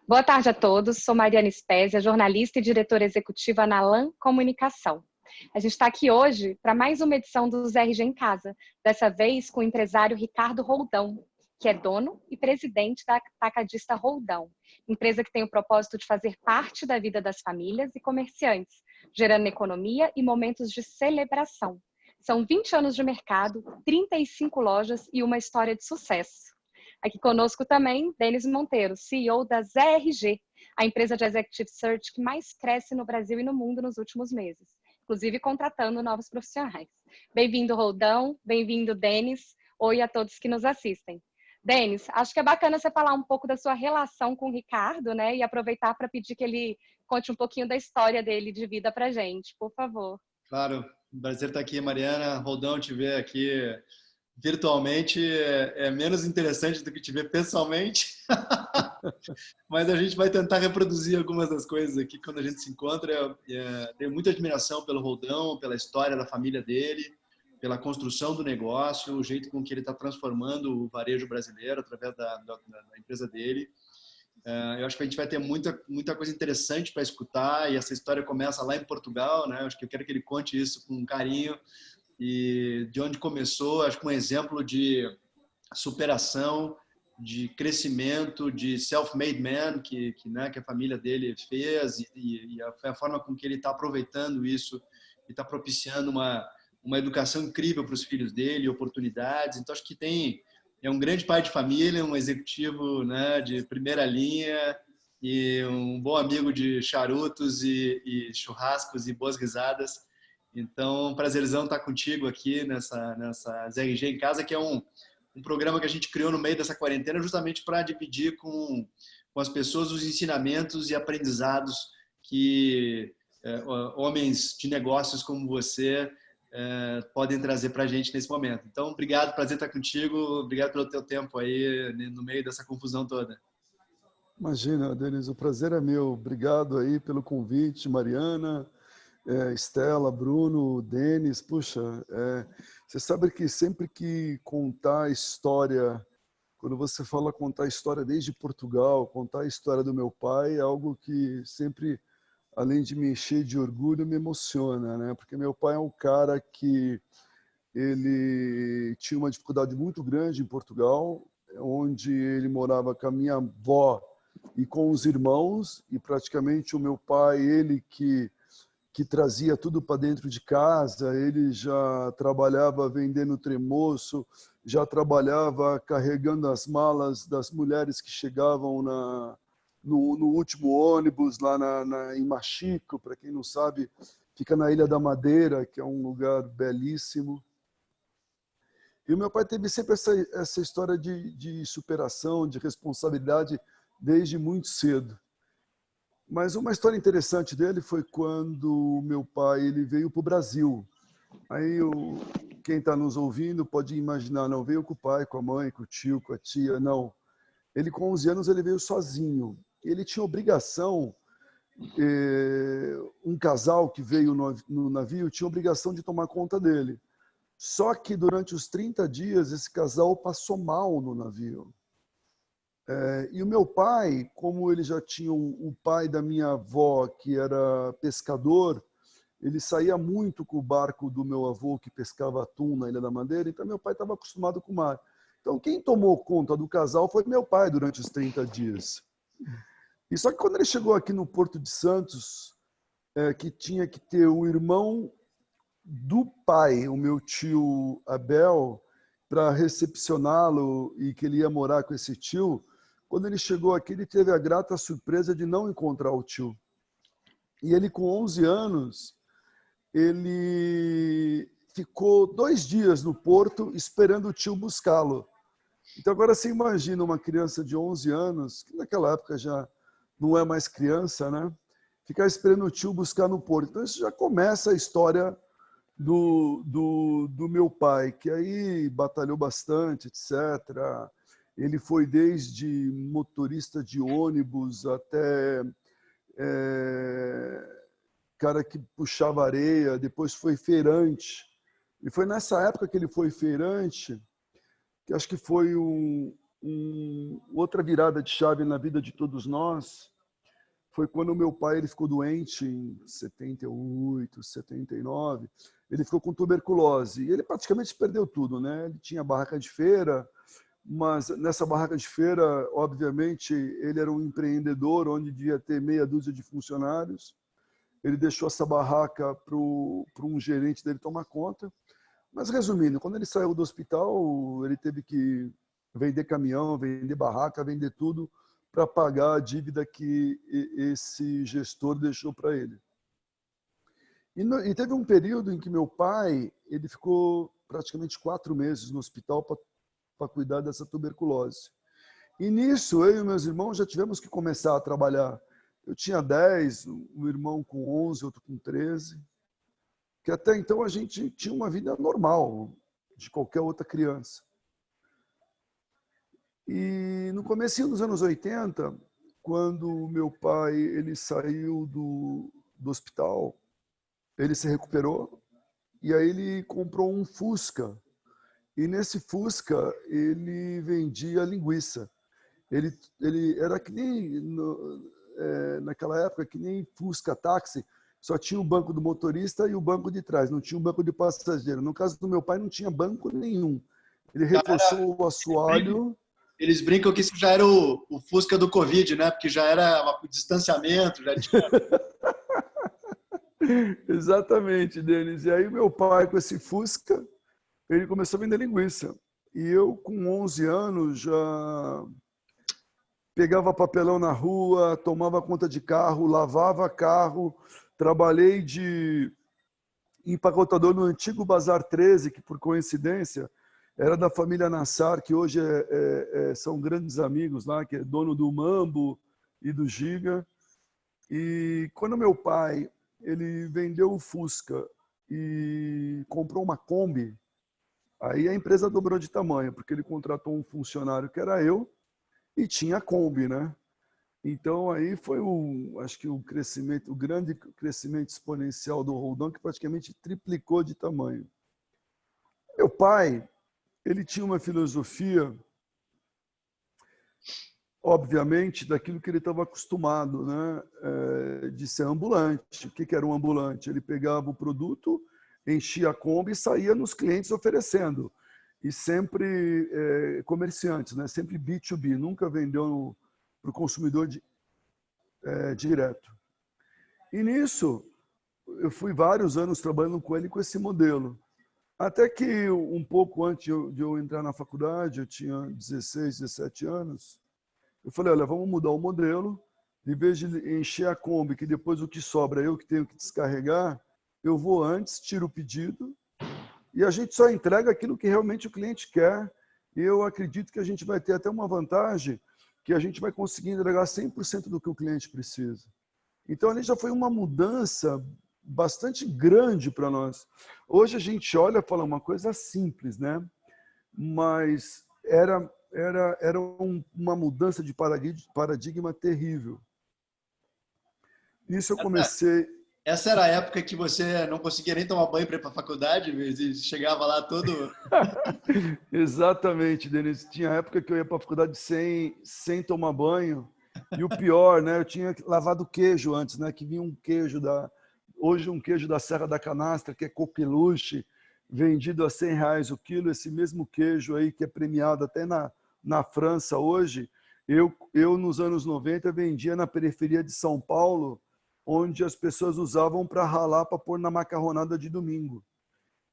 Boa tarde a todos, sou Mariana Spezia, jornalista e diretora executiva na LAN Comunicação. A gente está aqui hoje para mais uma edição dos RG em Casa, dessa vez com o empresário Ricardo Roldão, que é dono e presidente da Atacadista Roldão, empresa que tem o propósito de fazer parte da vida das famílias e comerciantes, gerando economia e momentos de celebração. São 20 anos de mercado, 35 lojas e uma história de sucesso. Aqui conosco também, Denis Monteiro, CEO da ZRG, a empresa de Executive Search que mais cresce no Brasil e no mundo nos últimos meses, inclusive contratando novos profissionais. Bem-vindo, Roldão, bem-vindo, Denis. Oi a todos que nos assistem. Denis, acho que é bacana você falar um pouco da sua relação com o Ricardo, né? E aproveitar para pedir que ele conte um pouquinho da história dele de vida para a gente, por favor. Claro, um prazer estar aqui, Mariana. Roldão, te ver aqui virtualmente é menos interessante do que te ver pessoalmente, mas a gente vai tentar reproduzir algumas das coisas aqui quando a gente se encontra. Tenho muita admiração pelo Roldão, pela história da família dele, pela construção do negócio, o jeito com que ele está transformando o varejo brasileiro através da empresa dele. Eu acho que a gente vai ter muita coisa interessante para escutar, e essa história começa lá em Portugal, né? Eu acho que eu quero que ele conte isso com carinho, e de onde começou, acho que um exemplo de superação, de crescimento, de self-made man que a família dele fez, e a forma com que ele está aproveitando isso e está propiciando uma educação incrível para os filhos dele, oportunidades. Então, acho que é um grande pai de família, um executivo, né, de primeira linha, e um bom amigo de charutos e churrascos e boas risadas. Então, prazerzão estar contigo aqui nessa ZRG em Casa, que é um programa que a gente criou no meio dessa quarentena justamente para dividir com as pessoas os ensinamentos e aprendizados que homens de negócios como você podem trazer para a gente nesse momento. Então, obrigado, prazer estar contigo, obrigado pelo teu tempo aí no meio dessa confusão toda. Imagina, Denis, o prazer é meu. Obrigado aí pelo convite, Mariana, Estela, Bruno, Denis. Puxa, você sabe que sempre que contar a história, quando você fala contar a história desde Portugal, contar a história do meu pai, é algo que sempre, além de me encher de orgulho, me emociona, né? Porque meu pai é um cara que ele tinha uma dificuldade muito grande em Portugal, onde ele morava com a minha avó e com os irmãos, e praticamente o meu pai, ele que trazia tudo para dentro de casa, ele já trabalhava vendendo tremoço, já trabalhava carregando as malas das mulheres que chegavam no último ônibus lá em Machico, para quem não sabe, fica na Ilha da Madeira, que é um lugar belíssimo. E o meu pai teve sempre essa história de superação, de responsabilidade, desde muito cedo. Mas uma história interessante dele foi quando meu pai ele veio para o Brasil. Aí quem está nos ouvindo pode imaginar, não veio com o pai, com a mãe, com o tio, com a tia, não. Ele com 11 anos ele veio sozinho. Ele tinha obrigação, um casal que veio no navio tinha obrigação de tomar conta dele. Só que durante os 30 dias esse casal passou mal no navio. E o meu pai, como ele já tinha o pai da minha avó, que era pescador, ele saía muito com o barco do meu avô, que pescava atum na Ilha da Madeira, então meu pai estava acostumado com o mar. Então quem tomou conta do casal foi meu pai durante os 30 dias. E só que quando ele chegou aqui no Porto de Santos, que tinha que ter o irmão do pai, o meu tio Abel, para recepcioná-lo e que ele ia morar com esse tio, quando ele chegou aqui, ele teve a grata surpresa de não encontrar o tio. E ele, com 11 anos, ele ficou 2 dias no porto esperando o tio buscá-lo. Então, agora você imagina uma criança de 11 anos, que naquela época já não é mais criança, né? Ficar esperando o tio buscar no porto. Então, isso já começa a história do meu pai, que aí batalhou bastante, etc. Ele foi desde motorista de ônibus até cara que puxava areia, depois foi feirante. E foi nessa época que ele foi feirante, que acho que foi outra virada de chave na vida de todos nós foi quando o meu pai ele ficou doente em 78, 79. Ele ficou com tuberculose e ele praticamente perdeu tudo, né? Ele tinha barraca de feira, mas nessa barraca de feira, obviamente, ele era um empreendedor onde devia ter meia dúzia de funcionários. Ele deixou essa barraca para um gerente dele tomar conta. Mas, resumindo, quando ele saiu do hospital, ele teve que vender caminhão, vender barraca, vender tudo para pagar a dívida que esse gestor deixou para ele. E teve um período em que meu pai ele ficou praticamente 4 meses no hospital para cuidar dessa tuberculose. E nisso, eu e meus irmãos já tivemos que começar a trabalhar. Eu tinha 10, um irmão com 11, outro com 13, que até então a gente tinha uma vida normal de qualquer outra criança. E no comecinho dos anos 80, quando meu pai ele saiu do hospital, ele se recuperou e aí ele comprou um Fusca. E nesse Fusca ele vendia linguiça. Ele era que nem naquela época que nem Fusca táxi, só tinha o banco do motorista e o banco de trás, não tinha o banco de passageiro. No caso do meu pai não tinha banco nenhum. Ele reforçou o assoalho. Eles brincam que isso já era o Fusca do Covid, né? Porque já era o distanciamento, já tinha... Exatamente, Denis. E aí meu pai, com esse Fusca, ele começou a vender linguiça. E eu, com 11 anos, já pegava papelão na rua, tomava conta de carro, lavava carro, trabalhei de empacotador no antigo Bazar 13, que por coincidência era da família Nassar, que hoje são grandes amigos lá, que é dono do Mambo e do Giga. E quando meu pai ele vendeu o Fusca e comprou uma Kombi, aí a empresa dobrou de tamanho, porque ele contratou um funcionário que era eu e tinha a Kombi, né? Então aí foi acho que o grande crescimento exponencial do Roldão, que praticamente triplicou de tamanho. Meu pai, ele tinha uma filosofia, obviamente, daquilo que ele estava acostumado, né? De ser ambulante. O que era um ambulante? Ele pegava o produto, enchia a Kombi e saía nos clientes oferecendo. E sempre comerciantes, né? Sempre B2B, nunca vendeu para o consumidor direto. E nisso, eu fui vários anos trabalhando com ele com esse modelo. Até que um pouco antes de eu entrar na faculdade, eu tinha 16, 17 anos, eu falei, olha, vamos mudar o modelo, em vez de encher a Kombi, que depois o que sobra eu que tenho que descarregar, eu vou antes, tiro o pedido, e a gente só entrega aquilo que realmente o cliente quer. E eu acredito que a gente vai ter até uma vantagem, que a gente vai conseguir entregar 100% do que o cliente precisa. Então, ali já foi uma mudança bastante grande para nós. Hoje a gente olha e fala uma coisa simples, né? Mas era uma mudança de paradigma terrível. Nisso eu comecei... Essa era a época que você não conseguia nem tomar banho para ir para a faculdade, e chegava lá todo... Exatamente, Denis. Tinha época que eu ia para a faculdade sem tomar banho. E o pior, né? Eu tinha lavado queijo antes, né? Que vinha um queijo hoje um queijo da Serra da Canastra, que é coqueluche, vendido a R$100 o quilo. Esse mesmo queijo aí que é premiado até na França hoje. Eu nos anos 90 vendia na periferia de São Paulo, onde as pessoas usavam para ralar, para pôr na macarronada de domingo.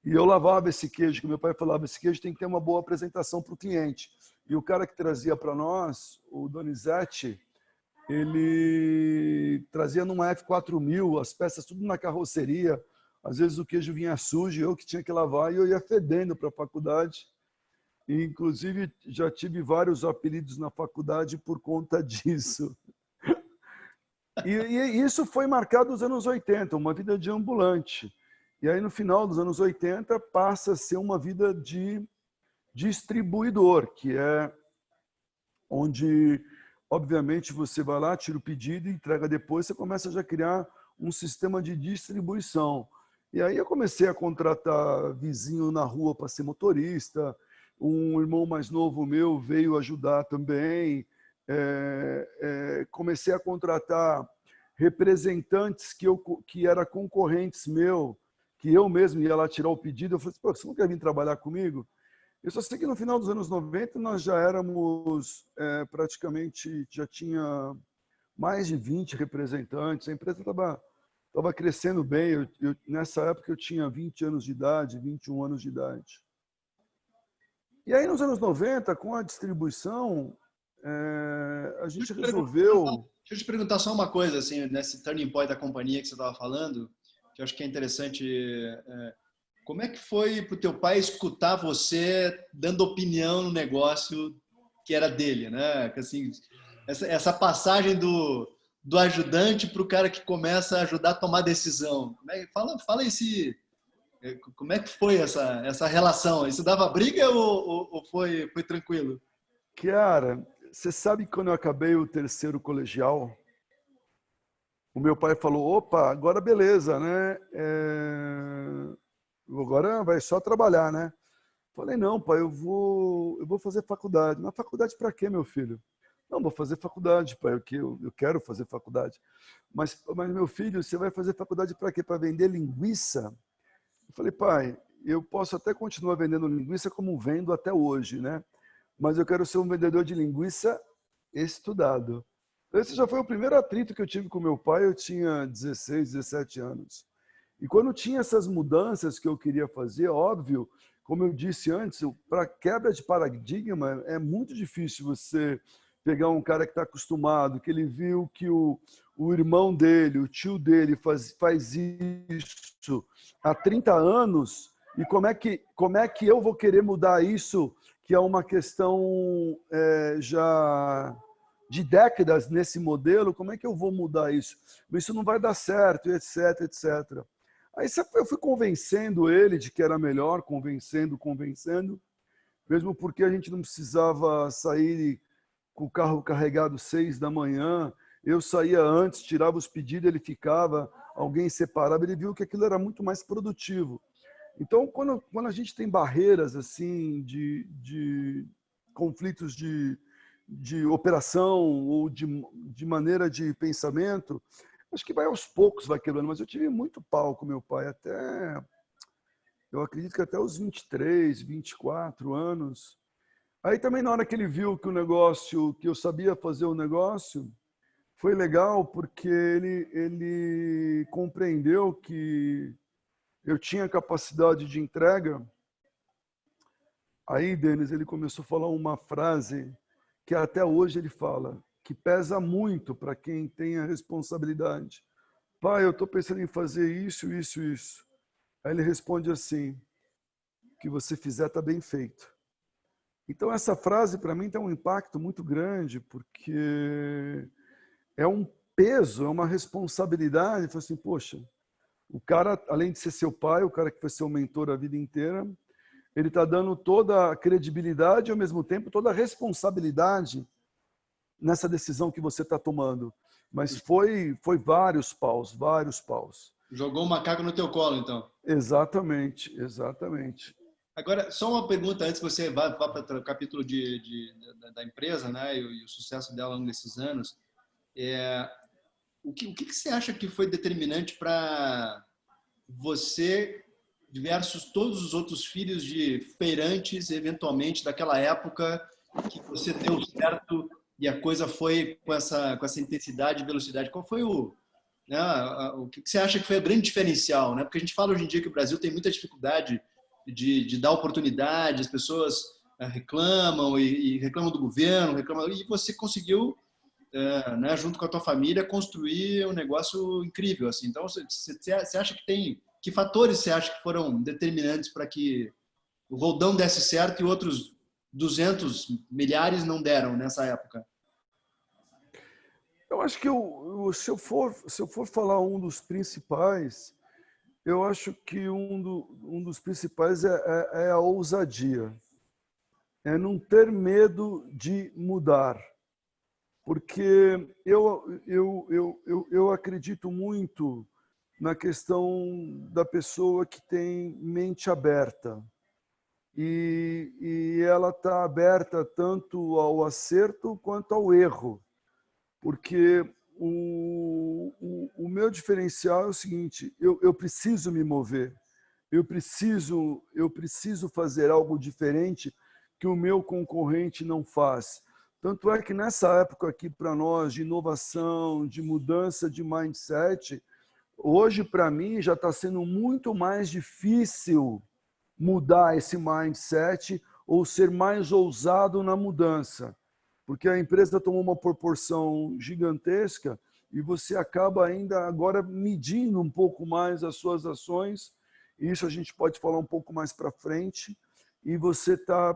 E eu lavava esse queijo, que meu pai falava, esse queijo tem que ter uma boa apresentação para o cliente. E o cara que trazia para nós, o Donizete, ele trazia numa F4000, as peças tudo na carroceria. Às vezes o queijo vinha sujo, eu que tinha que lavar, e eu ia fedendo para a faculdade. E, inclusive, já tive vários apelidos na faculdade por conta disso. E isso foi marcado nos anos 80, uma vida de ambulante. E aí, no final dos anos 80, passa a ser uma vida de distribuidor, que é onde, obviamente, você vai lá, tira o pedido e entrega depois, você começa já a criar um sistema de distribuição. E aí eu comecei a contratar vizinho na rua para ser motorista, um irmão mais novo meu veio ajudar também. Comecei a contratar representantes que eram concorrentes meu, que eu mesmo ia lá tirar o pedido. Eu falei assim, pô, você não quer vir trabalhar comigo? Eu só sei que no final dos anos 90 nós já éramos praticamente, já tinha mais de 20 representantes. A empresa estava crescendo bem. Nessa época eu tinha 20 anos de idade, 21 anos de idade. E aí nos anos 90, com a distribuição, a gente resolveu... Deixa eu te perguntar só uma coisa, assim, nesse turning point da companhia que você estava falando, que eu acho que é interessante. Como é que foi para o teu pai escutar você dando opinião no negócio que era dele, né? Assim, essa passagem do ajudante para o cara que começa a ajudar a tomar decisão. Fala como é que foi essa relação? Isso dava briga ou foi tranquilo? Cara, você sabe que quando eu acabei o terceiro colegial, o meu pai falou, opa, agora beleza, né? Agora vai só trabalhar, né? Falei, não, pai, eu vou fazer faculdade. Mas faculdade para quê, meu filho? Não, vou fazer faculdade, pai, eu quero fazer faculdade. Mas, meu filho, você vai fazer faculdade para quê? Para vender linguiça? Eu falei, pai, eu posso até continuar vendendo linguiça como vendo até hoje, né? Mas eu quero ser um vendedor de linguiça estudado. Esse já foi o primeiro atrito que eu tive com meu pai. Eu tinha 16, 17 anos. E quando tinha essas mudanças que eu queria fazer, óbvio, como eu disse antes, para quebra de paradigma é muito difícil você pegar um cara que está acostumado, que ele viu que o irmão dele, o tio dele faz isso há 30 anos, e como é que eu vou querer mudar isso, que é uma questão já de décadas nesse modelo, como é que eu vou mudar isso? Isso não vai dar certo, etc, etc. Aí eu fui convencendo ele de que era melhor, convencendo, mesmo porque a gente não precisava sair com o carro carregado 6 da manhã, eu saía antes, tirava os pedidos, ele ficava, alguém separava, ele viu que aquilo era muito mais produtivo. Então, quando a gente tem barreiras assim de conflitos de operação ou de maneira de pensamento, acho que vai aos poucos, vai quebrando. Mas eu tive muito pau com meu pai eu acredito que até os 23, 24 anos. Aí também na hora que ele viu que que eu sabia fazer o negócio, foi legal porque ele compreendeu que eu tinha capacidade de entrega. Aí, Denis, ele começou a falar uma frase que até hoje ele fala, que pesa muito para quem tem a responsabilidade. Pai, eu estou pensando em fazer isso, isso, isso. Aí ele responde assim, o que você fizer está bem feito. Então essa frase para mim tem um impacto muito grande, porque é um peso, é uma responsabilidade. Falo assim, poxa, o cara, além de ser seu pai, o cara que foi seu mentor a vida inteira, ele está dando toda a credibilidade e, ao mesmo tempo, toda a responsabilidade nessa decisão que você está tomando. Mas foi vários paus, vários paus. Jogou um macaco no teu colo, então. Exatamente, exatamente. Agora, só uma pergunta antes que você vá para o capítulo da empresa, né, e o sucesso dela ao longo desses anos. O que você acha que foi determinante para você versus todos os outros filhos de feirantes, eventualmente, daquela época, que você deu certo e a coisa foi com essa intensidade e velocidade? Qual foi o que você acha que foi o grande diferencial? Né? Porque a gente fala hoje em dia que o Brasil tem muita dificuldade de dar oportunidade, as pessoas reclamam e reclamam do governo, e você conseguiu, né, junto com a tua família, construir um negócio incrível. Assim. Então, você acha que fatores você acha que foram determinantes para que o Roldão desse certo e outros 200 milhares não deram nessa época? Eu acho que se eu for falar um dos principais, eu acho que um dos principais é a ousadia. É não ter medo de mudar. Porque eu acredito muito na questão da pessoa que tem mente aberta. e ela está aberta tanto ao acerto quanto ao erro, porque o meu diferencial é o seguinte: eu preciso me mover, eu preciso fazer algo diferente que o meu concorrente não faz. Tanto é que nessa época aqui para nós de inovação, de mudança de mindset, hoje para mim já está sendo muito mais difícil mudar esse mindset ou ser mais ousado na mudança, porque a empresa tomou uma proporção gigantesca e você acaba ainda agora medindo um pouco mais as suas ações. Isso a gente pode falar um pouco mais para frente. E você está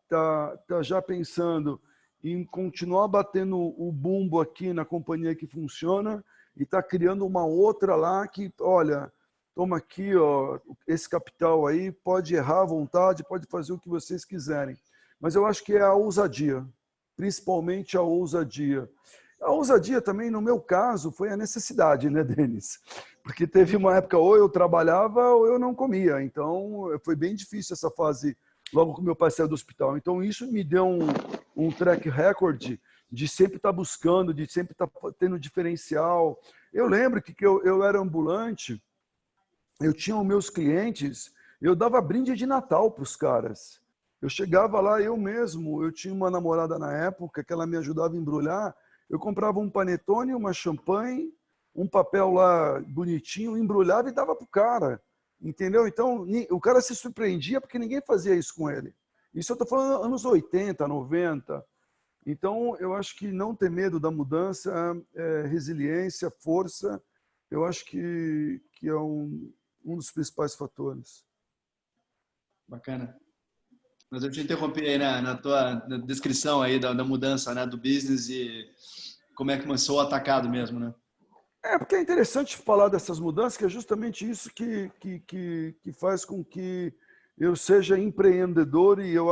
tá já pensando em continuar batendo o bumbo aqui na companhia que funciona e está criando uma outra lá que, olha, toma aqui, ó, esse capital aí, pode errar à vontade, pode fazer o que vocês quiserem. Mas eu acho que é a ousadia, principalmente a ousadia. A ousadia também, no meu caso, foi a necessidade, né, Denis? Porque teve uma época, ou eu trabalhava ou eu não comia. Então, foi bem difícil essa fase, logo que meu pai saiu do hospital. Então, isso me deu um track record de sempre estar buscando, de sempre estar tendo diferencial. Eu lembro que eu era ambulante, eu tinha os meus clientes, eu dava brinde de Natal para os caras. Eu chegava lá, eu mesmo, eu tinha uma namorada na época que ela me ajudava a embrulhar, eu comprava um panetone, uma champanhe, um papel lá bonitinho, embrulhava e dava para o cara, entendeu? Então, o cara se surpreendia porque ninguém fazia isso com ele. Isso eu estou falando anos 80, 90. Então, eu acho que não ter medo da mudança, resiliência, força, eu acho que é um dos principais fatores. Bacana. Mas eu te interrompi aí na tua descrição aí da mudança, né, do business e como é que começou o atacado mesmo, né? Porque é interessante falar dessas mudanças, que é justamente isso que faz com que eu seja empreendedor, e eu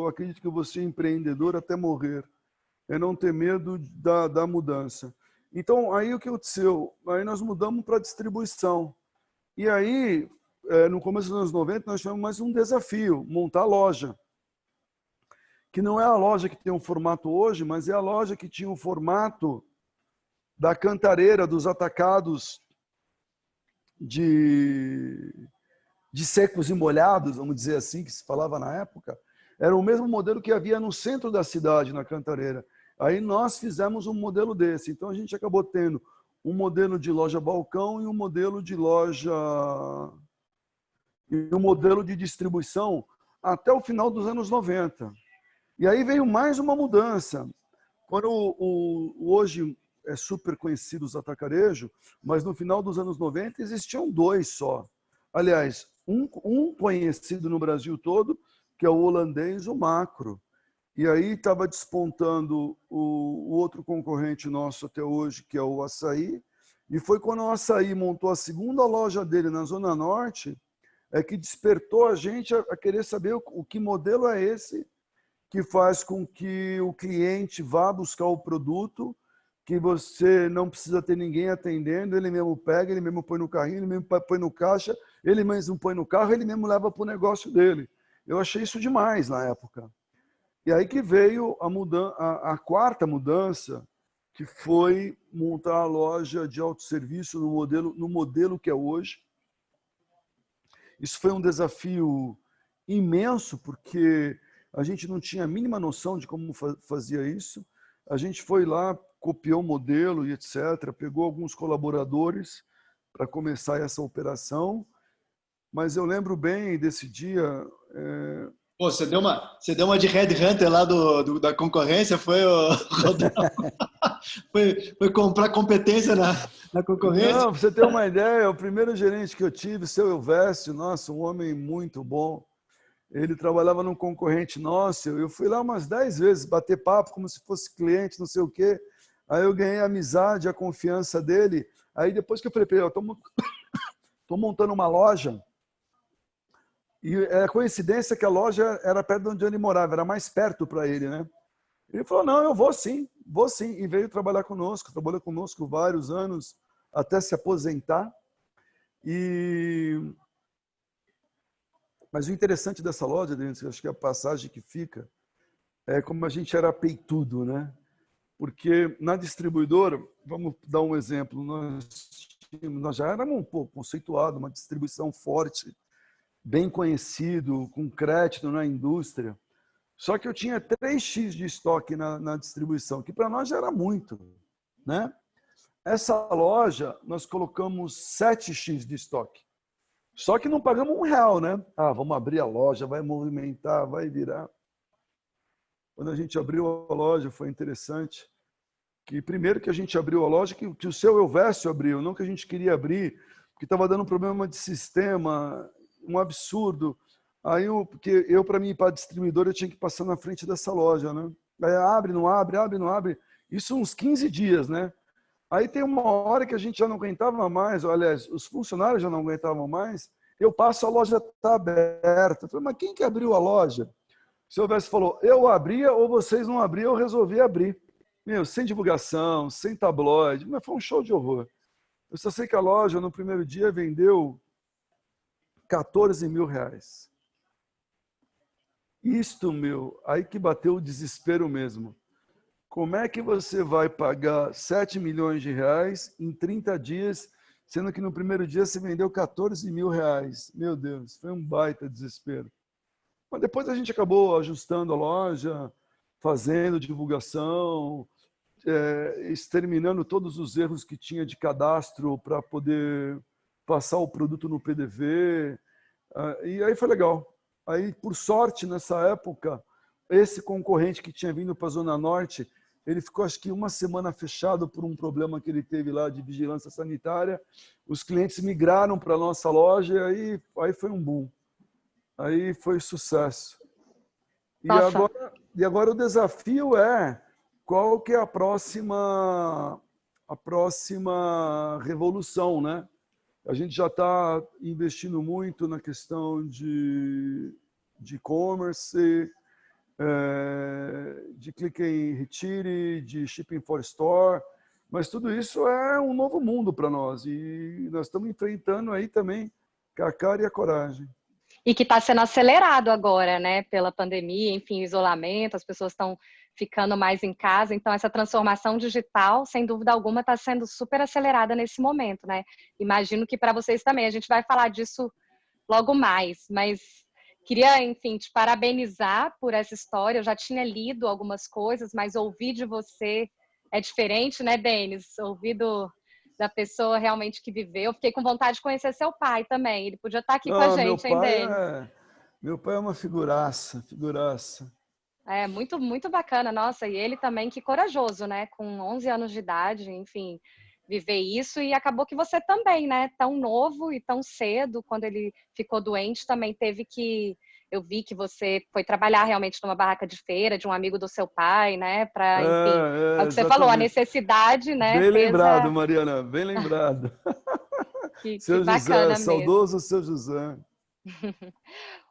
acredito que eu vou ser empreendedor até morrer. É não ter medo da mudança. Então, aí o que aconteceu? Aí nós mudamos para distribuição. E aí, no começo dos anos 90, nós tivemos mais um desafio, montar a loja. Que não é a loja que tem um formato hoje, mas é a loja que tinha o formato da Cantareira, dos atacados de secos e molhados, vamos dizer assim, que se falava na época. Era o mesmo modelo que havia no centro da cidade, na Cantareira. Aí nós fizemos um modelo desse. Então a gente acabou tendo um modelo de loja balcão e um modelo de loja e um modelo de distribuição até o final dos anos 90. E aí veio mais uma mudança. Quando hoje é super conhecido os atacarejo, mas no final dos anos 90 existiam dois só. Aliás, um conhecido no Brasil todo, que é o holandês, o Macro. E aí estava despontando o outro concorrente nosso até hoje, que é o Açaí. E foi quando o Açaí montou a segunda loja dele na Zona Norte, que despertou a gente a querer saber o que modelo é esse que faz com que o cliente vá buscar o produto, que você não precisa ter ninguém atendendo, ele mesmo pega, ele mesmo põe no carrinho, ele mesmo põe no caixa, ele mesmo põe no carro, ele mesmo leva para o negócio dele. Eu achei isso demais na época. E aí que veio a quarta mudança, que foi montar a loja de autosserviço no modelo que é hoje. Isso foi um desafio imenso, porque a gente não tinha a mínima noção de como fazia isso. A gente foi lá, copiou o modelo e etc., pegou alguns colaboradores para começar essa operação. Mas eu lembro bem desse dia... Pô, você deu uma de headhunter lá da concorrência, foi o Rodão? foi comprar competência na concorrência? Não, pra você ter uma ideia, o primeiro gerente que eu tive, o seu Elvésio, nossa, um homem muito bom. Ele trabalhava num concorrente nosso, eu fui lá umas 10 vezes bater papo como se fosse cliente, não sei o quê. Aí eu ganhei a amizade, a confiança dele. Aí depois que eu falei, eu tô montando uma loja. E é coincidência que a loja era perto de onde ele morava, era mais perto para ele, né? Ele falou, não, eu vou sim. E veio trabalhar conosco, trabalhou conosco vários anos, até se aposentar. E Mas o interessante dessa loja, Denis, que eu acho que é a passagem que fica, é como a gente era peitudo, né? Porque na distribuidora, vamos dar um exemplo, nós já éramos um pouco conceituado, uma distribuição forte, bem conhecido, com crédito na indústria. Só que eu tinha 3x de estoque na distribuição, que para nós já era muito, né? Essa loja, nós colocamos 7x de estoque. Só que não pagamos R$1, né? Ah, vamos abrir a loja, vai movimentar, vai virar. Quando a gente abriu a loja, foi interessante. Que primeiro que a gente abriu a loja, que o seu Elvésio abriu, não que a gente queria abrir, porque estava dando um problema de sistema, um absurdo. Aí, porque eu, para mim ir para a distribuidora, eu tinha que passar na frente dessa loja, né? Aí abre, não abre, abre, não abre. Isso uns 15 dias, né? Aí tem uma hora que a gente já não aguentava mais, aliás, os funcionários já não aguentavam mais, eu passo, a loja está aberta. Eu falei, mas quem que abriu a loja? Se houvesse falou, eu abria ou vocês não abriam, eu resolvi abrir. Meu, sem divulgação, sem tabloide, mas foi um show de horror. Eu só sei que a loja, no primeiro dia, vendeu R$14 mil. Isto, meu, aí que bateu o desespero mesmo. Como é que você vai pagar 7 milhões de reais em 30 dias, sendo que no primeiro dia você vendeu R$14 mil? Meu Deus, foi um baita desespero. Mas depois a gente acabou ajustando a loja, fazendo divulgação, exterminando todos os erros que tinha de cadastro para poder passar o produto no PDV. E aí foi legal. Aí, por sorte, nessa época, esse concorrente que tinha vindo para a Zona Norte, ele ficou acho que uma semana fechado por um problema que ele teve lá de vigilância sanitária. Os clientes migraram para a nossa loja e aí foi um boom. Aí foi sucesso. E agora o desafio é qual que é a próxima revolução, né? A gente já está investindo muito na questão de e-commerce, de click and retire, de shipping for store, mas tudo isso é um novo mundo para nós e nós estamos enfrentando aí também com a cara e a coragem. E que está sendo acelerado agora, né? Pela pandemia, enfim, isolamento, as pessoas estão ficando mais em casa, então essa transformação digital, sem dúvida alguma, está sendo super acelerada nesse momento, né? Imagino que para vocês também, a gente vai falar disso logo mais, mas queria, enfim, te parabenizar por essa história. Eu já tinha lido algumas coisas, mas ouvir de você é diferente, né, Denis? Ouvir da pessoa realmente que viveu. Eu fiquei com vontade de conhecer seu pai também. Ele podia estar aqui com a gente, hein, Denis? Meu pai é uma figuraça, figuraça. É, muito, muito bacana, nossa, e ele também, que corajoso, né, com 11 anos de idade, enfim, viver isso, e acabou que você também, né, tão novo e tão cedo, quando ele ficou doente, também teve que, eu vi que você foi trabalhar realmente numa barraca de feira, de um amigo do seu pai, né, para, enfim, é o que você falou, a necessidade, né, bem lembrado, Mariana, bem lembrado. Que seu bacana José, mesmo. saudoso seu José.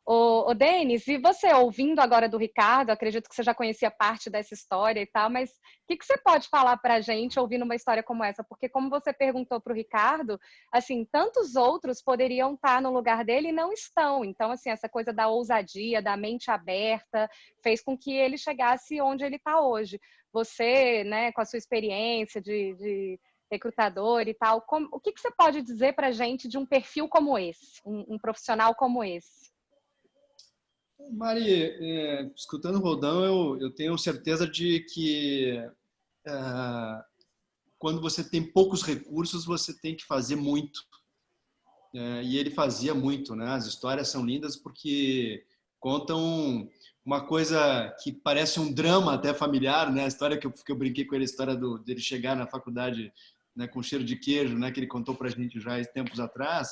Ô, Denis, e você ouvindo agora do Ricardo, acredito que você já conhecia parte dessa história e tal, mas o que você pode falar para a gente ouvindo uma história como essa? Porque como você perguntou para o Ricardo, assim, tantos outros poderiam estar no lugar dele e não estão. Então, assim, essa coisa da ousadia, da mente aberta, fez com que ele chegasse onde ele está hoje. Você, né, com a sua experiência de recrutador e tal, o que você pode dizer para a gente de um perfil como esse, um profissional como esse? Mari, escutando o Roldão, eu tenho certeza de que quando você tem poucos recursos, você tem que fazer muito. E ele fazia muito, né? As histórias são lindas porque contam uma coisa que parece um drama até familiar, né? A história que eu brinquei com ele, a história dele chegar na faculdade, né, com cheiro de queijo, né? Que ele contou pra gente já há tempos atrás.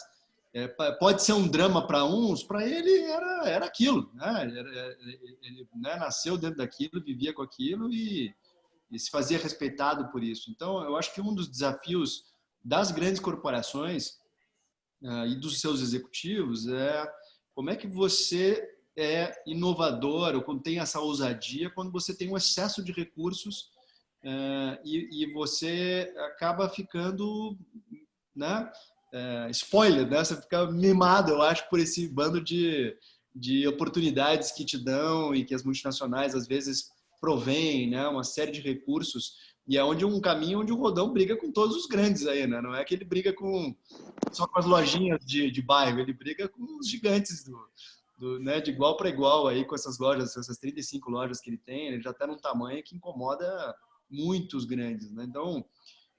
Pode ser um drama para uns, para ele era aquilo, né? Ele, né, nasceu dentro daquilo, vivia com aquilo e se fazia respeitado por isso. Então, eu acho que um dos desafios das grandes corporações e dos seus executivos é como é que você é inovador ou quando tem essa ousadia, quando você tem um excesso de recursos e você acaba ficando, né? Spoiler, né? Você fica mimado, eu acho, por esse bando de de oportunidades que te dão e que as multinacionais às vezes provêm, né? Uma série de recursos. E é onde um caminho onde o Rodão briga com todos os grandes aí, né? Não é que ele briga só com as lojinhas de bairro, ele briga com os gigantes né, de igual para igual aí com essas lojas, essas 35 lojas que ele tem, ele já está num tamanho que incomoda muitos grandes, né? Então,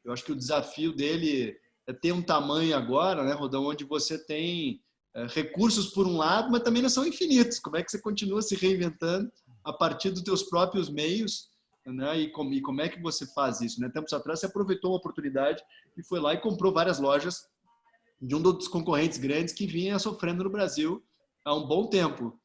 eu acho que o desafio dele é ter um tamanho agora, né, Rodão, onde você tem recursos por um lado, mas também não são infinitos. Como é que você continua se reinventando a partir dos teus próprios meios, né? E como é que você faz isso, né? Tempos atrás você aproveitou uma oportunidade e foi lá e comprou várias lojas de um dos concorrentes grandes que vinha sofrendo no Brasil há um bom tempo.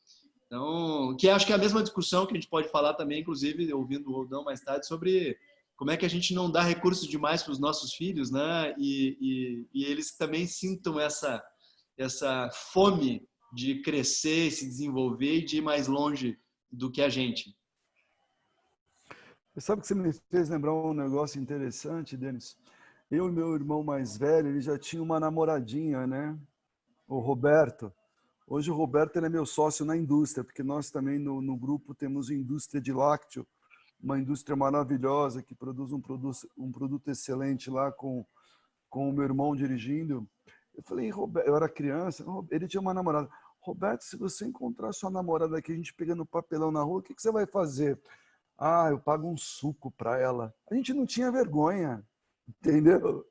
Então, que acho que é a mesma discussão que a gente pode falar também, inclusive, ouvindo o Rodão mais tarde, sobre como é que a gente não dá recursos demais para os nossos filhos, né? E eles também sintam essa fome de crescer, se desenvolver e de ir mais longe do que a gente. Sabe que você me fez lembrar um negócio interessante, Denis? Eu e meu irmão mais velho, ele já tinha uma namoradinha, né? O Roberto. Hoje o Roberto ele é meu sócio na indústria, porque nós também no grupo temos indústria de lácteo, uma indústria maravilhosa que produz um produto excelente lá com o meu irmão dirigindo. Eu falei, Roberto, eu era criança, ele tinha uma namorada. Roberto, se você encontrar sua namorada aqui, a gente pegando papelão na rua, o que você vai fazer? Ah, eu pago um suco para ela. A gente não tinha vergonha, entendeu?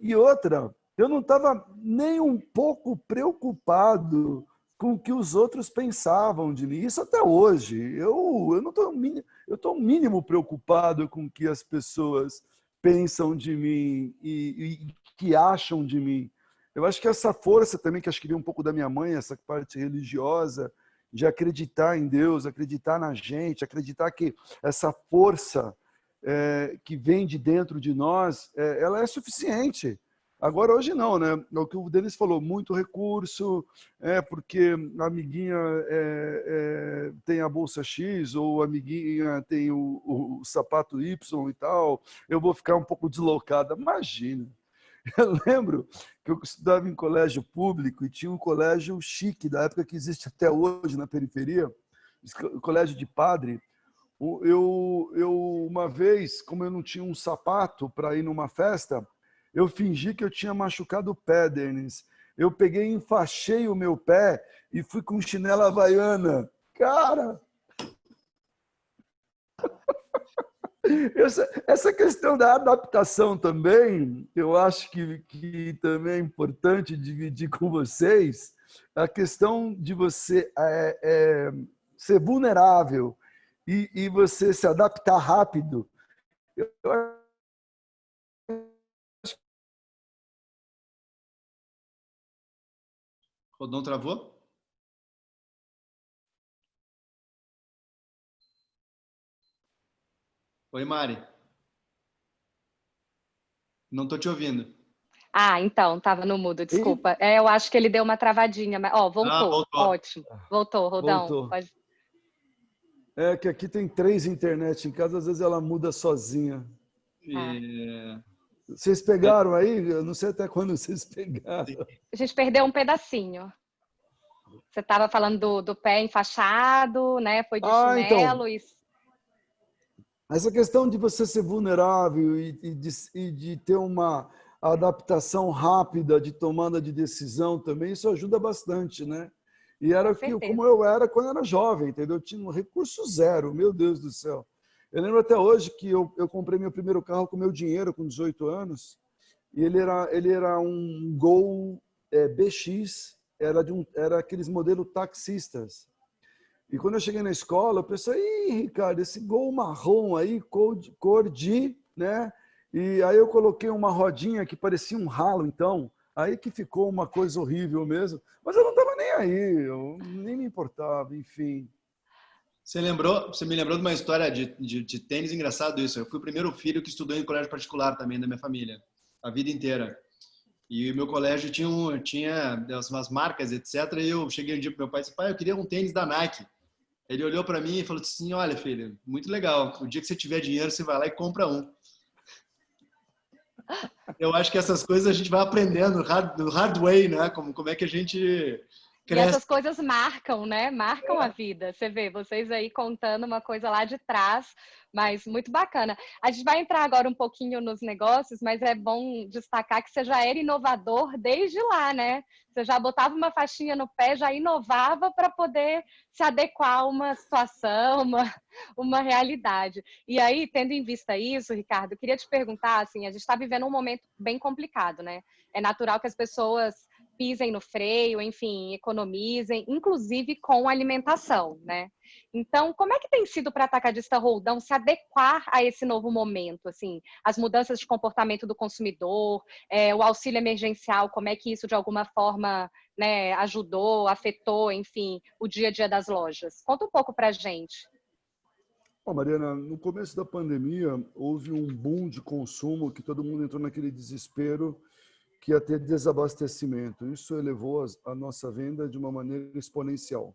E outra, eu não estava nem um pouco preocupado com o que os outros pensavam de mim. Isso até hoje. Eu não estou eu estou um mínimo preocupado com o que as pessoas pensam de mim e que acham de mim. Eu acho que essa força também, que acho que veio um pouco da minha mãe, essa parte religiosa, de acreditar em Deus, acreditar na gente, acreditar que essa força que vem de dentro de nós, ela é suficiente. Agora, hoje não, né? É o que o Denis falou, muito recurso, porque a amiguinha tem a bolsa X, ou a amiguinha tem o sapato Y e tal, eu vou ficar um pouco deslocada. Imagina! Eu lembro que eu estudava em colégio público e tinha um colégio chique, da época que existe até hoje na periferia, colégio de padre. Uma vez, como eu não tinha um sapato para ir numa festa, eu fingi que eu tinha machucado o pé, Denis. Eu peguei e enfaixei o meu pé e fui com chinela havaiana. Cara! Essa questão da adaptação também, eu acho que também é importante dividir com vocês, a questão de você ser vulnerável e você se adaptar rápido. Rodão travou? Oi, Mari. Não estou te ouvindo. Ah, então, estava no mudo, desculpa. Eu acho que ele deu uma travadinha, mas voltou. Voltou. Ótimo. Voltou, Rodão. Voltou. Pode... É que aqui tem 3 internet em casa, às vezes ela muda sozinha. Vocês pegaram aí? Eu não sei até quando vocês pegaram. A gente perdeu um pedacinho. Você estava falando do pé enfaixado, né? Foi de chinelo. Então, essa questão de você ser vulnerável e de ter uma adaptação rápida de tomada de decisão também, isso ajuda bastante, né? E era como eu era quando eu era jovem, entendeu? Eu tinha um recurso zero, meu Deus do céu. Eu lembro até hoje que eu comprei meu primeiro carro com meu dinheiro, com 18 anos, e ele era um Gol BX, era aqueles modelos taxistas. E quando eu cheguei na escola, eu pensei, Ricardo, esse Gol marrom aí, cor de, né? E aí eu coloquei uma rodinha que parecia um ralo, então, aí que ficou uma coisa horrível mesmo. Mas eu não estava nem aí, eu nem me importava, enfim. Você me lembrou de uma história de tênis, engraçado isso. Eu fui o primeiro filho que estudou em colégio particular também da minha família, a vida inteira. E o meu colégio tinha umas marcas, etc. E eu cheguei um dia pro meu pai e disse, pai, eu queria um tênis da Nike. Ele olhou para mim e falou assim, olha, filho, muito legal. O dia que você tiver dinheiro, você vai lá e compra um. Eu acho que essas coisas a gente vai aprendendo no hard way, né? Como é que a gente E essas coisas marcam, né? Marcam a vida. Você vê, vocês aí contando uma coisa lá de trás, mas muito bacana. A gente vai entrar agora um pouquinho nos negócios, mas é bom destacar que você já era inovador desde lá, né? Você já botava uma faixinha no pé, já inovava para poder se adequar a uma situação, uma realidade. E aí, tendo em vista isso, Ricardo, eu queria te perguntar, assim, a gente está vivendo um momento bem complicado, né? É natural que as pessoas pisem no freio, enfim, economizem, inclusive com alimentação, né? Então, como é que tem sido para a Atacadista Roldão se adequar a esse novo momento, assim, as mudanças de comportamento do consumidor, o auxílio emergencial, como é que isso de alguma forma, né, ajudou, afetou, enfim, o dia a dia das lojas? Conta um pouco para a gente. Bom, Mariana, no começo da pandemia houve um boom de consumo que todo mundo entrou naquele desespero que ia ter desabastecimento. Isso elevou a nossa venda de uma maneira exponencial.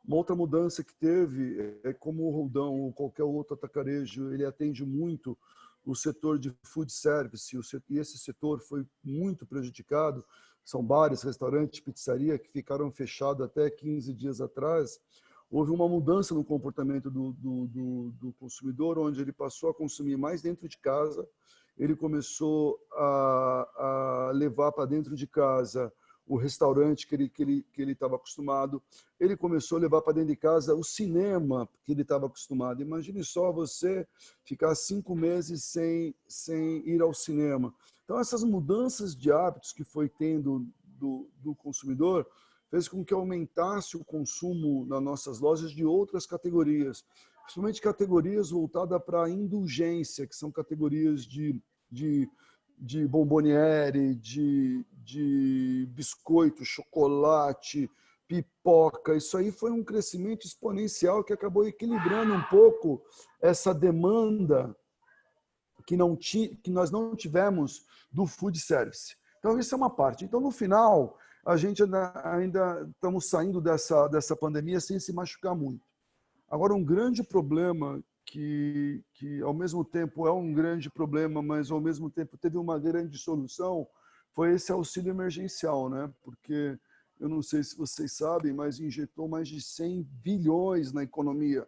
Uma outra mudança que teve é como o Roldão ou qualquer outro atacarejo, ele atende muito o setor de food service, e esse setor foi muito prejudicado. São bares, restaurantes, pizzaria que ficaram fechados até 15 dias atrás. Houve uma mudança no comportamento do consumidor, onde ele passou a consumir mais dentro de casa, ele começou a levar para dentro de casa o restaurante que ele estava acostumado, ele começou a levar para dentro de casa o cinema que ele estava acostumado. Imagine só você ficar 5 meses sem ir ao cinema. Então, essas mudanças de hábitos que foi tendo do consumidor fez com que aumentasse o consumo nas nossas lojas de outras categorias, principalmente categorias voltadas para a indulgência, que são categorias de bomboniere, de biscoito, chocolate, pipoca. Isso aí foi um crescimento exponencial que acabou equilibrando um pouco essa demanda que nós não tivemos do food service. Então, isso é uma parte. Então, no final, a gente ainda estamos saindo dessa pandemia sem se machucar muito. Agora, um grande problema que ao mesmo tempo é um grande problema, mas ao mesmo tempo teve uma grande solução, foi esse auxílio emergencial, né? Porque eu não sei se vocês sabem, mas injetou mais de 100 bilhões na economia.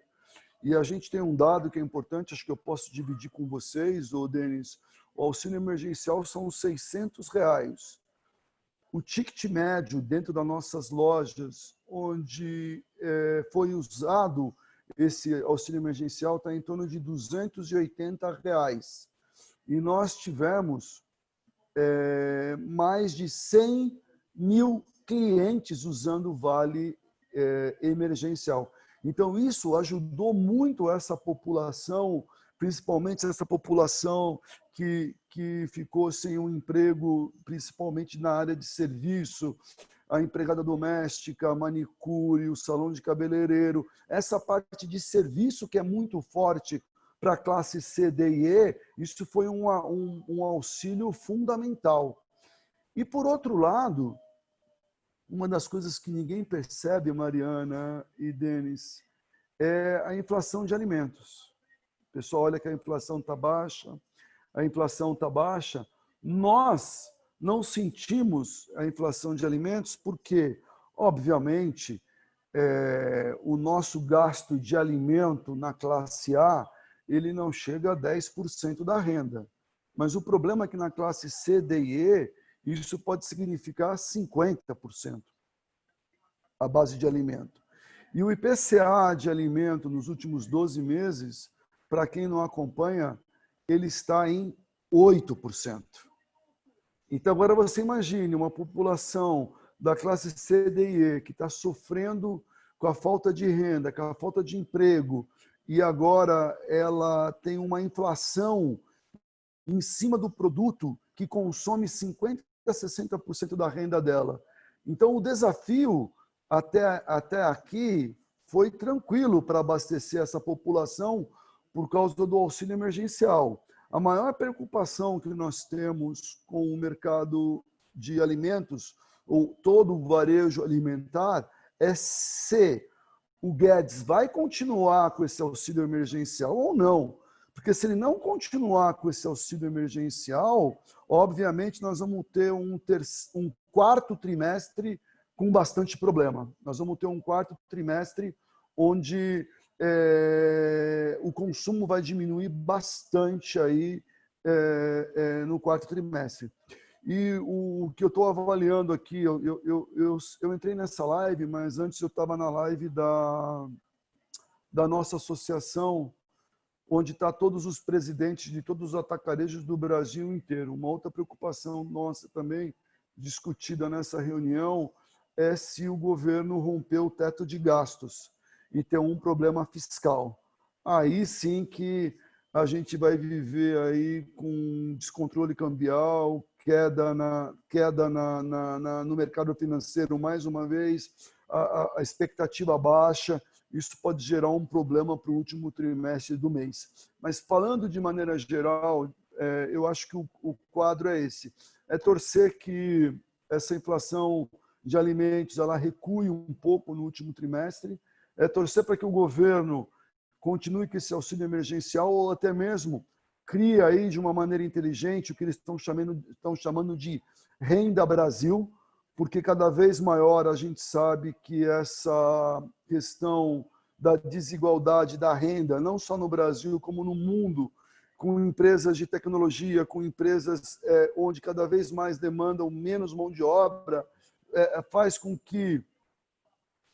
E a gente tem um dado que é importante, acho que eu posso dividir com vocês, ô Denis. O auxílio emergencial são R$600. O ticket médio dentro das nossas lojas, onde foi usado esse auxílio emergencial, está em torno de R$280. E nós tivemos mais de 100 mil clientes usando o vale emergencial. Então, isso ajudou muito essa população, principalmente essa população que ficou sem um emprego, principalmente na área de serviço, a empregada doméstica, a manicure, o salão de cabeleireiro, essa parte de serviço que é muito forte para a classe C, D e E, isso foi um auxílio fundamental. E, por outro lado, uma das coisas que ninguém percebe, Mariana e Denis, é a inflação de alimentos. O pessoal olha que a inflação está baixa, nós não sentimos a inflação de alimentos porque, obviamente, o nosso gasto de alimento na classe A, ele não chega a 10% da renda. Mas o problema é que na classe C, D e E, isso pode significar 50% a base de alimento. E o IPCA de alimento nos últimos 12 meses, para quem não acompanha, ele está em 8%. Então, agora você imagine uma população da classe C, D e E que está sofrendo com a falta de renda, com a falta de emprego, e agora ela tem uma inflação em cima do produto que consome 50% a 60% da renda dela. Então, o desafio até aqui foi tranquilo para abastecer essa população por causa do auxílio emergencial. A maior preocupação que nós temos com o mercado de alimentos, ou todo o varejo alimentar, é se o Guedes vai continuar com esse auxílio emergencial ou não. Porque se ele não continuar com esse auxílio emergencial, obviamente nós vamos ter um quarto trimestre com bastante problema. Nós vamos ter um quarto trimestre onde o consumo vai diminuir bastante aí no quarto trimestre. E o que eu estou avaliando aqui, eu entrei nessa live, mas antes eu estava na live da nossa associação, onde está todos os presidentes de todos os atacarejos do Brasil inteiro. Uma outra preocupação nossa também, discutida nessa reunião, é se o governo rompeu o teto de gastos e tem um problema fiscal. Aí sim que a gente vai viver aí com descontrole cambial, queda no mercado financeiro mais uma vez, a expectativa baixa. Isso pode gerar um problema para o último trimestre do mês. Mas falando de maneira geral, eu acho que o quadro é esse. É torcer que essa inflação de alimentos ela recue um pouco no último trimestre, é torcer para que o governo continue com esse auxílio emergencial ou até mesmo crie aí de uma maneira inteligente o que eles estão chamando de Renda Brasil, porque cada vez maior a gente sabe que essa questão da desigualdade da renda, não só no Brasil, como no mundo, com empresas de tecnologia, com empresas onde cada vez mais demandam menos mão de obra, faz com que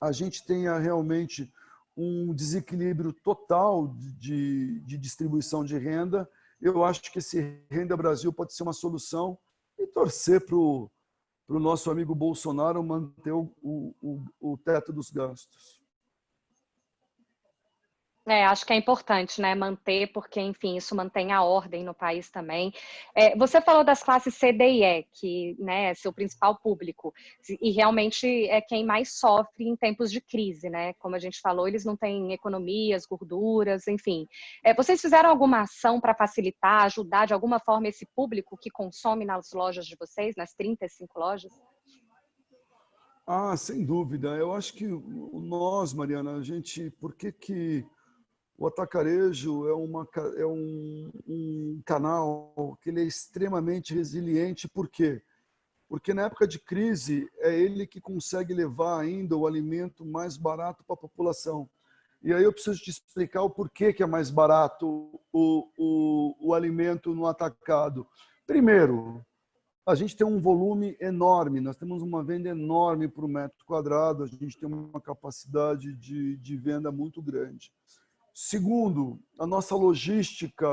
a gente tenha realmente um desequilíbrio total de distribuição de renda. Eu acho que esse Renda Brasil pode ser uma solução e torcer para o nosso amigo Bolsonaro manter o teto dos gastos. Acho que é importante, né, manter, porque, enfim, isso mantém a ordem no país também. Você falou das classes C, D e E, que, né, é seu principal público, e realmente é quem mais sofre em tempos de crise, né? Como a gente falou, eles não têm economias, gorduras, enfim. Vocês fizeram alguma ação para facilitar, ajudar de alguma forma esse público que consome nas lojas de vocês, nas 35 lojas? Sem dúvida. Eu acho que nós, Mariana, por que o atacarejo é um canal que ele é extremamente resiliente. Por quê? Porque na época de crise é ele que consegue levar ainda o alimento mais barato para a população. E aí eu preciso te explicar o porquê que é mais barato o alimento no atacado. Primeiro, a gente tem um volume enorme, nós temos uma venda enorme por metro quadrado, a gente tem uma capacidade de venda muito grande. Segundo, a nossa logística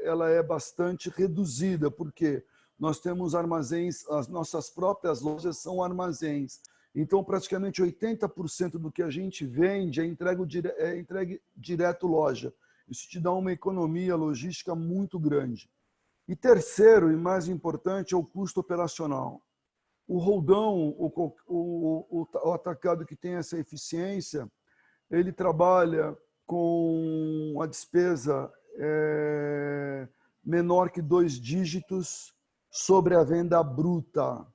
ela é bastante reduzida, porque nós temos armazéns, as nossas próprias lojas são armazéns. Então, praticamente 80% do que a gente vende é entregue direto loja. Isso te dá uma economia logística muito grande. E terceiro, e mais importante, é o custo operacional. O roldão, o atacado que tem essa eficiência, ele trabalha com a despesa menor que 2 dígitos sobre a venda bruta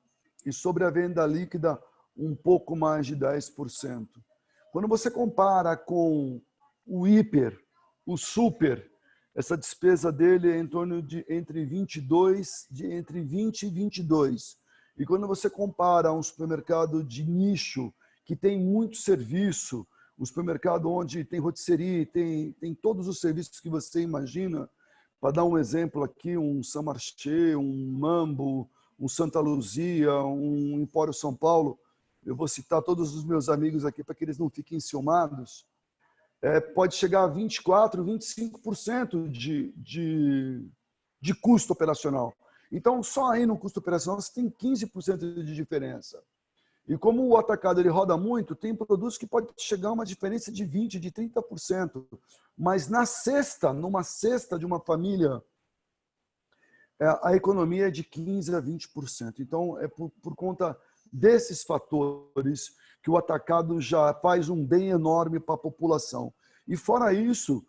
e sobre a venda líquida um pouco mais de 10%. Quando você compara com o hiper, o super, essa despesa dele é em torno de entre 20 e 22. E quando você compara um supermercado de nicho que tem muito serviço, um supermercado onde tem rotisserie, tem todos os serviços que você imagina. Para dar um exemplo aqui, um Saint Marché, um Mambo, um Santa Luzia, um Empório São Paulo. Eu vou citar todos os meus amigos aqui para que eles não fiquem enciumados. Pode chegar a 24%, 25% de custo operacional. Então, só aí no custo operacional você tem 15% de diferença. E como o atacado ele roda muito, tem produtos que pode chegar a uma diferença de 20%, de 30%. Mas numa cesta de uma família, a economia é de 15% a 20%. Então, é por conta desses fatores que o atacado já faz um bem enorme para a população. E fora isso,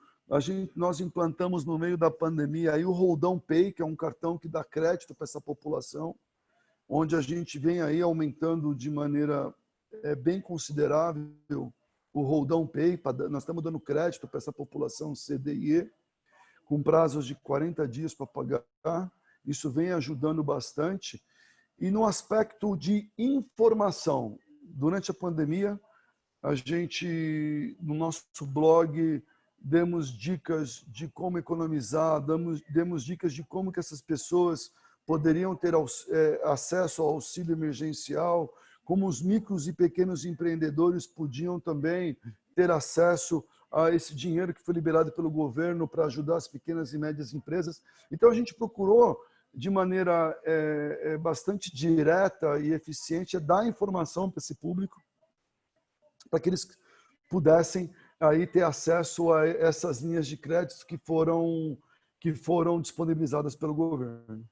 nós implantamos no meio da pandemia aí o Roldão Pay, que é um cartão que dá crédito para essa população, onde a gente vem aí aumentando de maneira bem considerável o Roldão Pay. Nós estamos dando crédito para essa população C, D e E, com prazos de 40 dias para pagar. Isso vem ajudando bastante. E no aspecto de informação, durante a pandemia, a gente, no nosso blog, demos dicas de como economizar, demos dicas de como que essas pessoas poderiam ter acesso ao auxílio emergencial, como os micros e pequenos empreendedores podiam também ter acesso a esse dinheiro que foi liberado pelo governo para ajudar as pequenas e médias empresas. Então, a gente procurou, de maneira bastante direta e eficiente, dar informação para esse público, para que eles pudessem aí ter acesso a essas linhas de crédito que foram disponibilizadas pelo governo.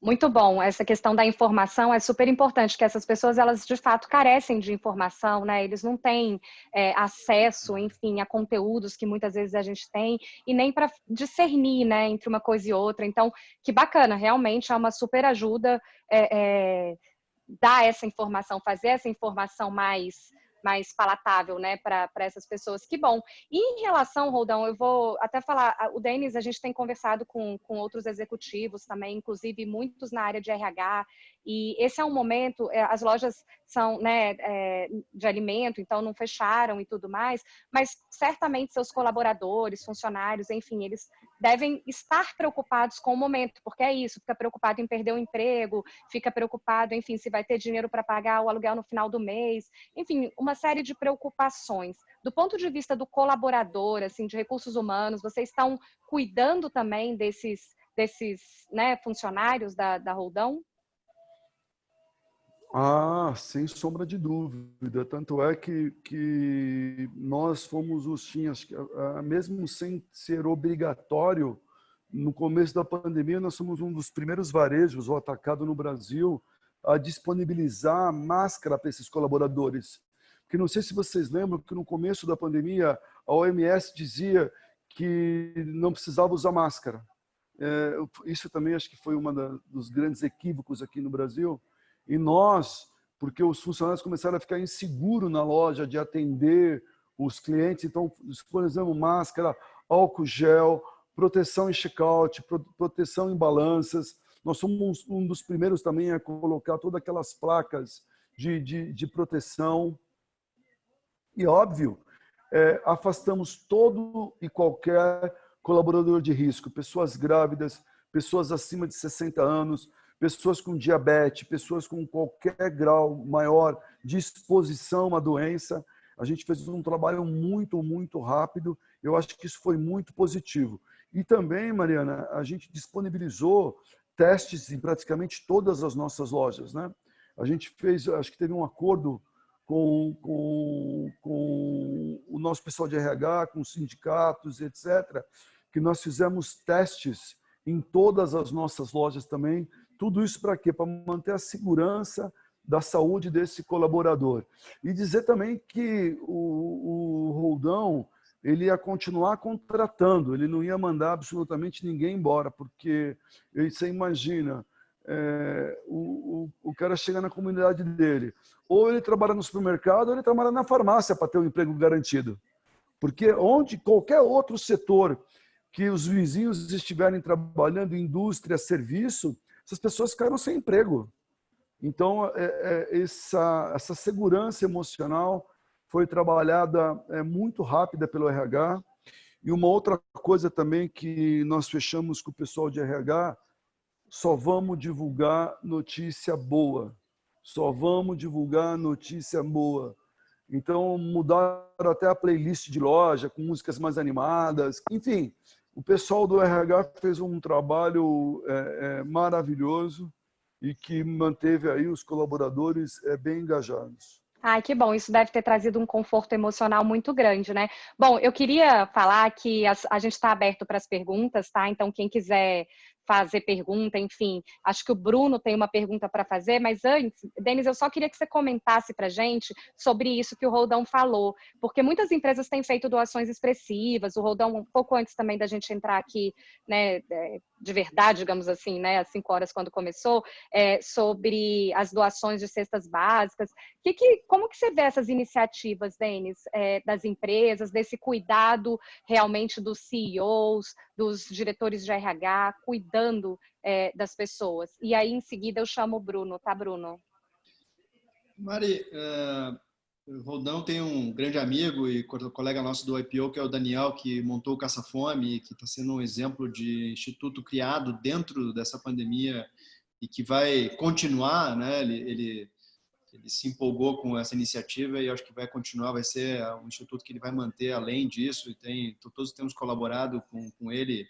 Muito bom. Essa questão da informação é super importante, que essas pessoas, elas de fato carecem de informação, né? Eles não têm acesso, enfim, a conteúdos que muitas vezes a gente tem e nem para discernir, né, entre uma coisa e outra. Então, que bacana, realmente é uma super ajuda dar essa informação, fazer essa informação mais palatável, né, para essas pessoas. Que bom. E em relação, Roldão, eu vou até falar, o Denis, a gente tem conversado com outros executivos também, inclusive muitos na área de RH, e esse é um momento, as lojas são, né, de alimento, então não fecharam e tudo mais, mas certamente seus colaboradores, funcionários, enfim, eles devem estar preocupados com o momento, porque é isso, fica preocupado em perder o emprego, fica preocupado, enfim, se vai ter dinheiro para pagar o aluguel no final do mês, enfim, uma série de preocupações. Do ponto de vista do colaborador, assim, de recursos humanos, vocês estão cuidando também desses né, funcionários da Roldão? Ah, sem sombra de dúvida. Tanto é que nós fomos mesmo sem ser obrigatório, no começo da pandemia, nós somos um dos primeiros varejos, o atacado no Brasil, a disponibilizar máscara para esses colaboradores. Porque não sei se vocês lembram que no começo da pandemia, a OMS dizia que não precisava usar máscara. Isso também acho que foi dos grandes equívocos aqui no Brasil. E nós, porque os funcionários começaram a ficar inseguros na loja de atender os clientes, então disponibilizamos máscara, álcool gel, proteção em check-out, proteção em balanças. Nós somos um dos primeiros também a colocar todas aquelas placas de proteção. E, óbvio, afastamos todo e qualquer colaborador de risco, pessoas grávidas, pessoas acima de 60 anos, pessoas com diabetes, pessoas com qualquer grau maior de exposição à doença. A gente fez um trabalho muito, muito rápido. Eu acho que isso foi muito positivo. E também, Mariana, a gente disponibilizou testes em praticamente todas as nossas lojas, né? A gente fez, acho que teve um acordo com o nosso pessoal de RH, com os sindicatos, etc., que nós fizemos testes em todas as nossas lojas também. Tudo isso para quê? Para manter a segurança da saúde desse colaborador. E dizer também que o Roldão, ele ia continuar contratando, ele não ia mandar absolutamente ninguém embora, porque você imagina, o cara chega na comunidade dele, ou ele trabalha no supermercado, ou ele trabalha na farmácia para ter um emprego garantido. Porque qualquer outro setor que os vizinhos estiverem trabalhando, indústria, serviço, essas pessoas ficaram sem emprego. Então, essa segurança emocional foi trabalhada muito rápida pelo RH. E uma outra coisa também que nós fechamos com o pessoal de RH, só vamos divulgar notícia boa. Só vamos divulgar notícia boa. Então, mudaram até a playlist de loja, com músicas mais animadas. Enfim, o pessoal do RH fez um trabalho maravilhoso e que manteve aí os colaboradores bem engajados. Ai, que bom, isso deve ter trazido um conforto emocional muito grande, né? Bom, eu queria falar que a gente está aberto para as perguntas, tá? Então, quem quiser fazer pergunta, enfim, acho que o Bruno tem uma pergunta para fazer, mas antes, Denis, eu só queria que você comentasse para a gente sobre isso que o Roldão falou, porque muitas empresas têm feito doações expressivas, o Roldão, um pouco antes também da gente entrar aqui, né, de verdade, digamos assim, né, às 5 horas quando começou, sobre as doações de cestas básicas. Como que você vê essas iniciativas, Denis, das empresas, desse cuidado realmente dos CEOs, dos diretores de RH, cuidando cuidando das pessoas. E aí, em seguida, eu chamo o Bruno, tá, Bruno? Mari, o Roldão tem um grande amigo e colega nosso do IPO, que é o Daniel, que montou o Caça Fome, que está sendo um exemplo de instituto criado dentro dessa pandemia e que vai continuar, né? Ele se empolgou com essa iniciativa e acho que vai continuar, vai ser um instituto que ele vai manter além disso, e todos temos colaborado com ele,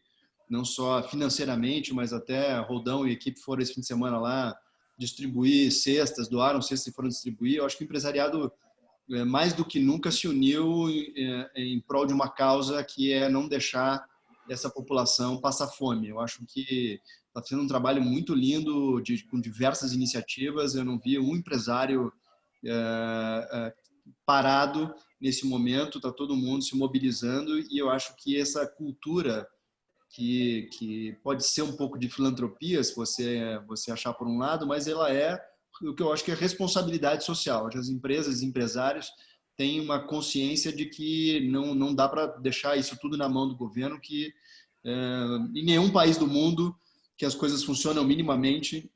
não só financeiramente, mas até Roldão e equipe foram esse fim de semana lá distribuir cestas, doaram cestas e foram distribuir. Eu acho que o empresariado, mais do que nunca, se uniu em prol de uma causa que é não deixar essa população passar fome. Eu acho que está sendo um trabalho muito lindo, com diversas iniciativas. Eu não vi um empresário parado nesse momento, está todo mundo se mobilizando, e eu acho que essa cultura que pode ser um pouco de filantropia, se você achar por um lado, mas ela é o que eu acho que é responsabilidade social. As empresas e empresários têm uma consciência de que não dá para deixar isso tudo na mão do governo, que em nenhum país do mundo que as coisas funcionam minimamente,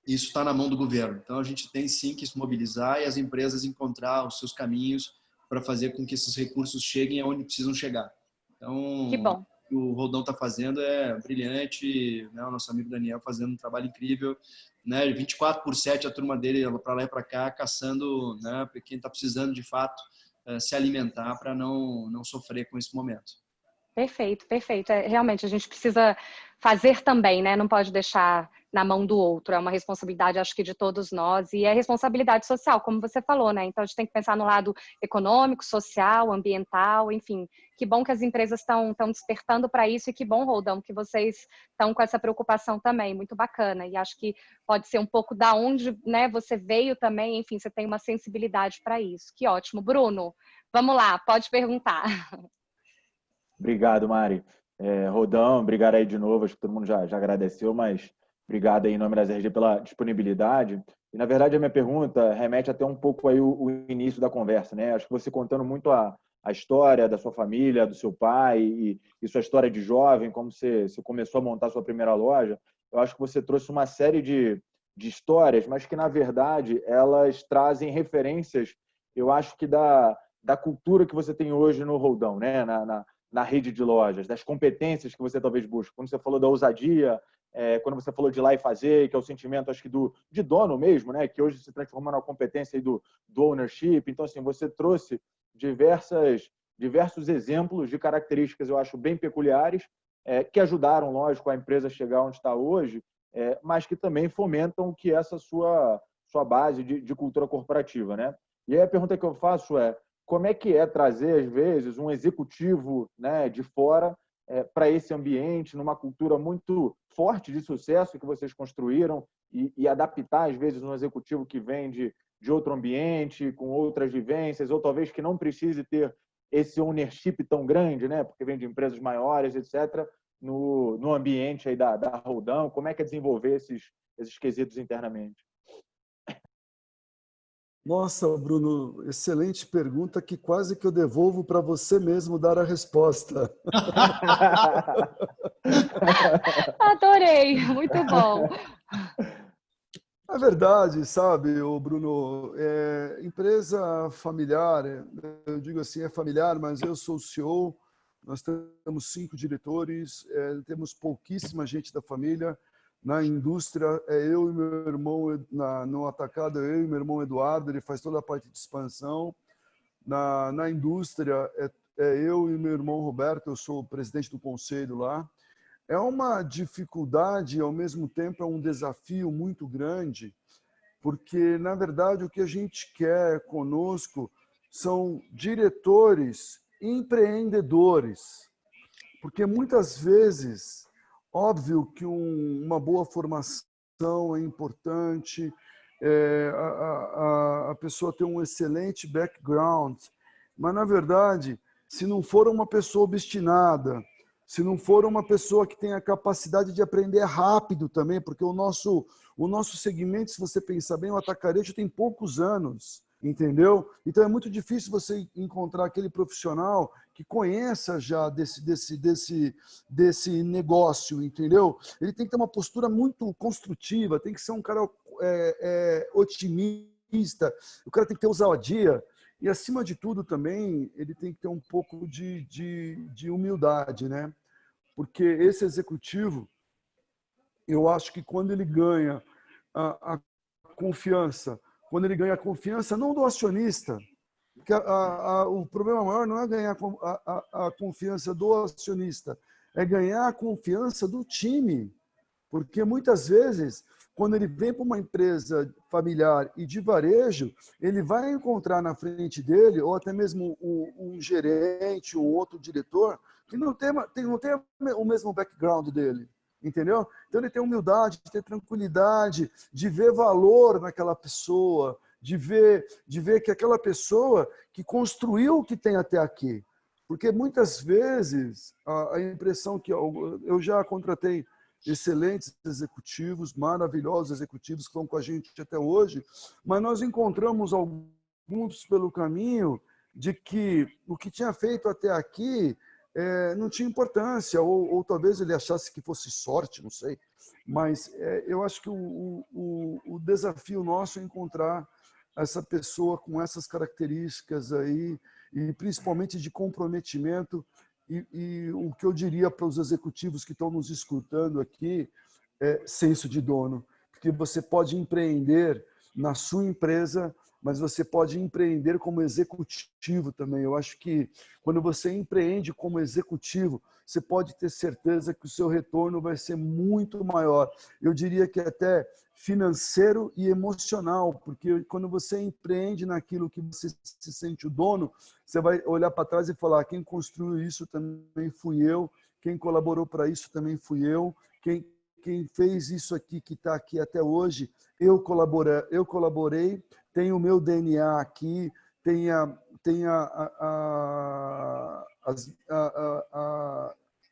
isso está na mão do governo. Então, a gente tem sim que se mobilizar e as empresas encontrar os seus caminhos para fazer com que esses recursos cheguem aonde precisam chegar. Então, Que bom. o que o Roldão está fazendo é brilhante, né? O nosso amigo Daniel fazendo um trabalho incrível, né? 24/7 a turma dele para lá e para cá, caçando, né? Quem está precisando de fato se alimentar para não sofrer com esse momento. Perfeito, perfeito. Realmente, a gente precisa fazer também, né? Não pode deixar na mão do outro. É uma responsabilidade, acho que, de todos nós. E é responsabilidade social, como você falou, né? Então, a gente tem que pensar no lado econômico, social, ambiental, enfim. Que bom que as empresas estão despertando para isso, e que bom, Roldão, que vocês estão com essa preocupação também. Muito bacana. E acho que pode ser um pouco da onde, né, você veio também. Enfim, você tem uma sensibilidade para isso. Que ótimo. Bruno, vamos lá, pode perguntar. Obrigado, Mari. Rodão, obrigado aí de novo. Acho que todo mundo já agradeceu, mas obrigado aí em nome das RG pela disponibilidade. E, na verdade, a minha pergunta remete até um pouco aí o início da conversa, né? Acho que você contando muito a história da sua família, do seu pai e sua história de jovem, como você começou a montar sua primeira loja, eu acho que você trouxe uma série de histórias, mas que, na verdade, elas trazem referências, eu acho que da cultura que você tem hoje no Roldão, né? Na rede de lojas, das competências que você talvez busque. Quando você falou da ousadia, quando você falou de ir lá e fazer, que é o sentimento, acho que de dono mesmo, né? Que hoje se transformou na competência aí do ownership. Então, assim, você trouxe diversos exemplos de características, eu acho, bem peculiares, que ajudaram, lógico, a empresa a chegar onde está hoje, mas que também fomentam que essa sua base de cultura corporativa, né? E aí a pergunta que eu faço é: como é que é trazer, às vezes, um executivo, né, de fora para esse ambiente, numa cultura muito forte de sucesso que vocês construíram, e adaptar, às vezes, um executivo que vem de outro ambiente, com outras vivências, ou talvez que não precise ter esse ownership tão grande, né, porque vem de empresas maiores, etc., no ambiente aí da Roldão? Como é que é desenvolver esses quesitos internamente? Nossa, Bruno, excelente pergunta que quase que eu devolvo para você mesmo dar a resposta. Adorei, muito bom. É verdade, sabe, o Bruno, empresa familiar, eu digo assim, é familiar, mas eu sou o CEO, nós temos 5 diretores, temos pouquíssima gente da família. Na indústria, eu e meu irmão, no atacado, eu e meu irmão Eduardo, ele faz toda a parte de expansão. Na indústria, eu e meu irmão Roberto, eu sou o presidente do conselho lá. É uma dificuldade, ao mesmo tempo é um desafio muito grande, porque, na verdade, o que a gente quer conosco são diretores empreendedores, porque muitas vezes, óbvio que uma boa formação é importante, a pessoa ter um excelente background, mas, na verdade, se não for uma pessoa obstinada, se não for uma pessoa que tem a capacidade de aprender rápido também, porque o nosso segmento, se você pensar bem, o atacarejo tem poucos anos. entendeu? Então é muito difícil você encontrar aquele profissional que conheça já desse negócio, entendeu? Ele tem que ter uma postura muito construtiva, tem que ser um cara otimista, o cara tem que ter ousadia e, acima de tudo, também ele tem que ter um pouco de humildade, né? Porque esse executivo, eu acho que quando ele ganha a confiança, quando ele ganha a confiança não do acionista, porque o problema maior não é ganhar a confiança do acionista, é ganhar a confiança do time. Porque muitas vezes, quando ele vem para uma empresa familiar e de varejo, ele vai encontrar na frente dele, ou até mesmo um gerente, um outro diretor, que não tem o mesmo background dele. Entendeu? Então ele tem humildade, de ter tranquilidade, de ver valor naquela pessoa, de ver que aquela pessoa que construiu o que tem até aqui. Porque muitas vezes a impressão que eu já contratei excelentes executivos, maravilhosos executivos que estão com a gente até hoje, mas nós encontramos alguns pelo caminho de que o que tinha feito até aqui não tinha importância, ou talvez ele achasse que fosse sorte, não sei. Mas eu acho que o desafio nosso é encontrar essa pessoa com essas características aí, e principalmente de comprometimento. E o que eu diria para os executivos que estão nos escutando aqui é senso de dono, porque você pode empreender na sua empresa, mas você pode empreender como executivo também. Eu acho que quando você empreende como executivo, você pode ter certeza que o seu retorno vai ser muito maior. Eu diria que até financeiro e emocional, porque quando você empreende naquilo que você se sente o dono, você vai olhar para trás e falar: quem construiu isso também fui eu, quem colaborou para isso também fui eu, quem fez isso aqui que está aqui até hoje, eu colaborei, tem o meu DNA aqui, tem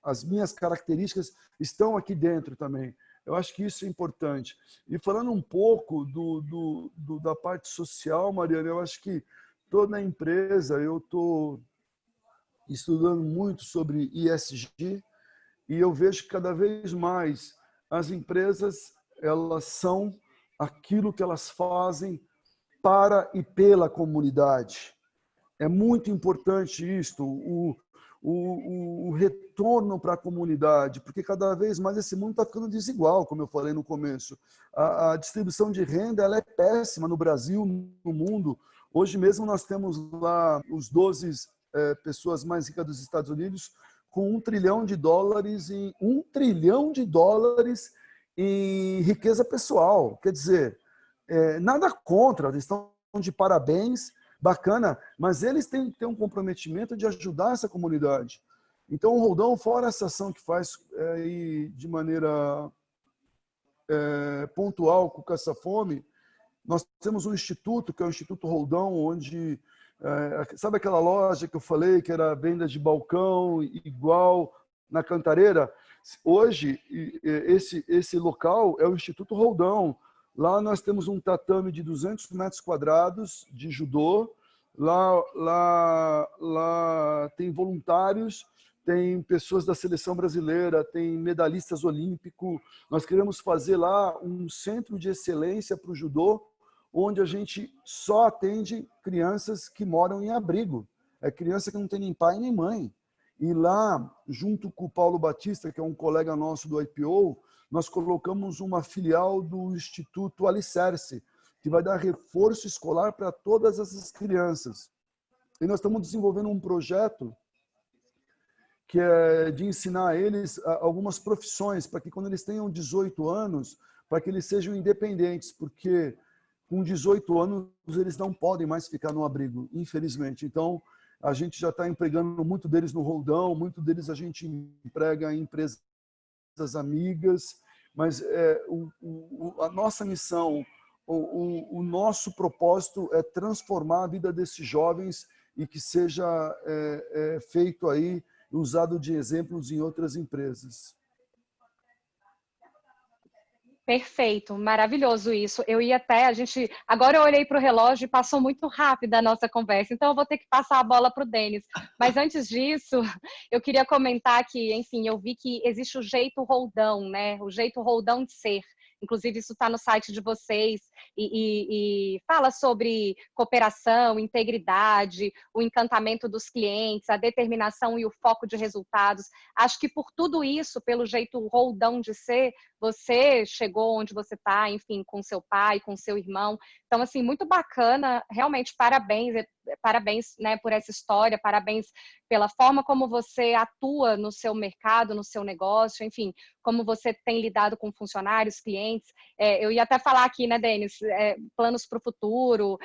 as minhas características estão aqui dentro também. Eu acho que isso é importante. E falando um pouco da parte social, Mariana, eu acho que toda empresa, eu estou estudando muito sobre ESG e eu vejo que cada vez mais as empresas, elas são aquilo que elas fazem para e pela comunidade. É muito importante isto, o retorno para a comunidade, porque cada vez mais esse mundo está ficando desigual, como eu falei no começo. A distribuição de renda ela é péssima no Brasil, no mundo. Hoje mesmo nós temos lá os 12 pessoas mais ricas dos Estados Unidos com $1 trilhão em riqueza pessoal. Quer dizer, nada contra, eles estão de parabéns, bacana, mas eles têm que ter um comprometimento de ajudar essa comunidade. Então, o Roldão, fora essa ação que faz de maneira pontual com o Caça-Fome, nós temos um instituto, que é o Instituto Roldão, onde, sabe aquela loja que eu falei, que era venda de balcão igual na Cantareira? Hoje, esse local é o Instituto Roldão. Lá nós temos um tatame de 200 metros quadrados de judô. Lá tem voluntários, tem pessoas da seleção brasileira, tem medalhistas olímpicos. Nós queremos fazer lá um centro de excelência para o judô, onde a gente só atende crianças que moram em abrigo. É criança que não tem nem pai nem mãe. E lá, junto com o Paulo Batista, que é um colega nosso do IPO, nós colocamos uma filial do Instituto Alicerce, que vai dar reforço escolar para todas essas crianças. E nós estamos desenvolvendo um projeto que é de ensinar eles algumas profissões, para que quando eles tenham 18 anos, para que eles sejam independentes, porque com 18 anos eles não podem mais ficar no abrigo, infelizmente. Então, a gente já está empregando muito deles no Roldão, muito deles a gente emprega em empresas amigas, mas a nossa missão, o nosso propósito é transformar a vida desses jovens e que seja feito aí, usado de exemplos em outras empresas. Perfeito, maravilhoso isso. Eu ia até, agora eu olhei para o relógio e passou muito rápido a nossa conversa, então eu vou ter que passar a bola para o Denis. Mas antes disso, eu queria comentar que, enfim, eu vi que existe o jeito Roldão, né? O jeito Roldão de ser. Inclusive, isso está no site de vocês e fala sobre cooperação, integridade, o encantamento dos clientes, a determinação e o foco de resultados. Acho que por tudo isso, pelo jeito Roldão de ser, você chegou onde você está, enfim, com seu pai, com seu irmão. Então, assim, muito bacana, realmente parabéns, né, por essa história, parabéns pela forma como você atua no seu mercado, no seu negócio, enfim, como você tem lidado com funcionários, clientes. Eu ia até falar aqui, né, Denis, planos para o futuro,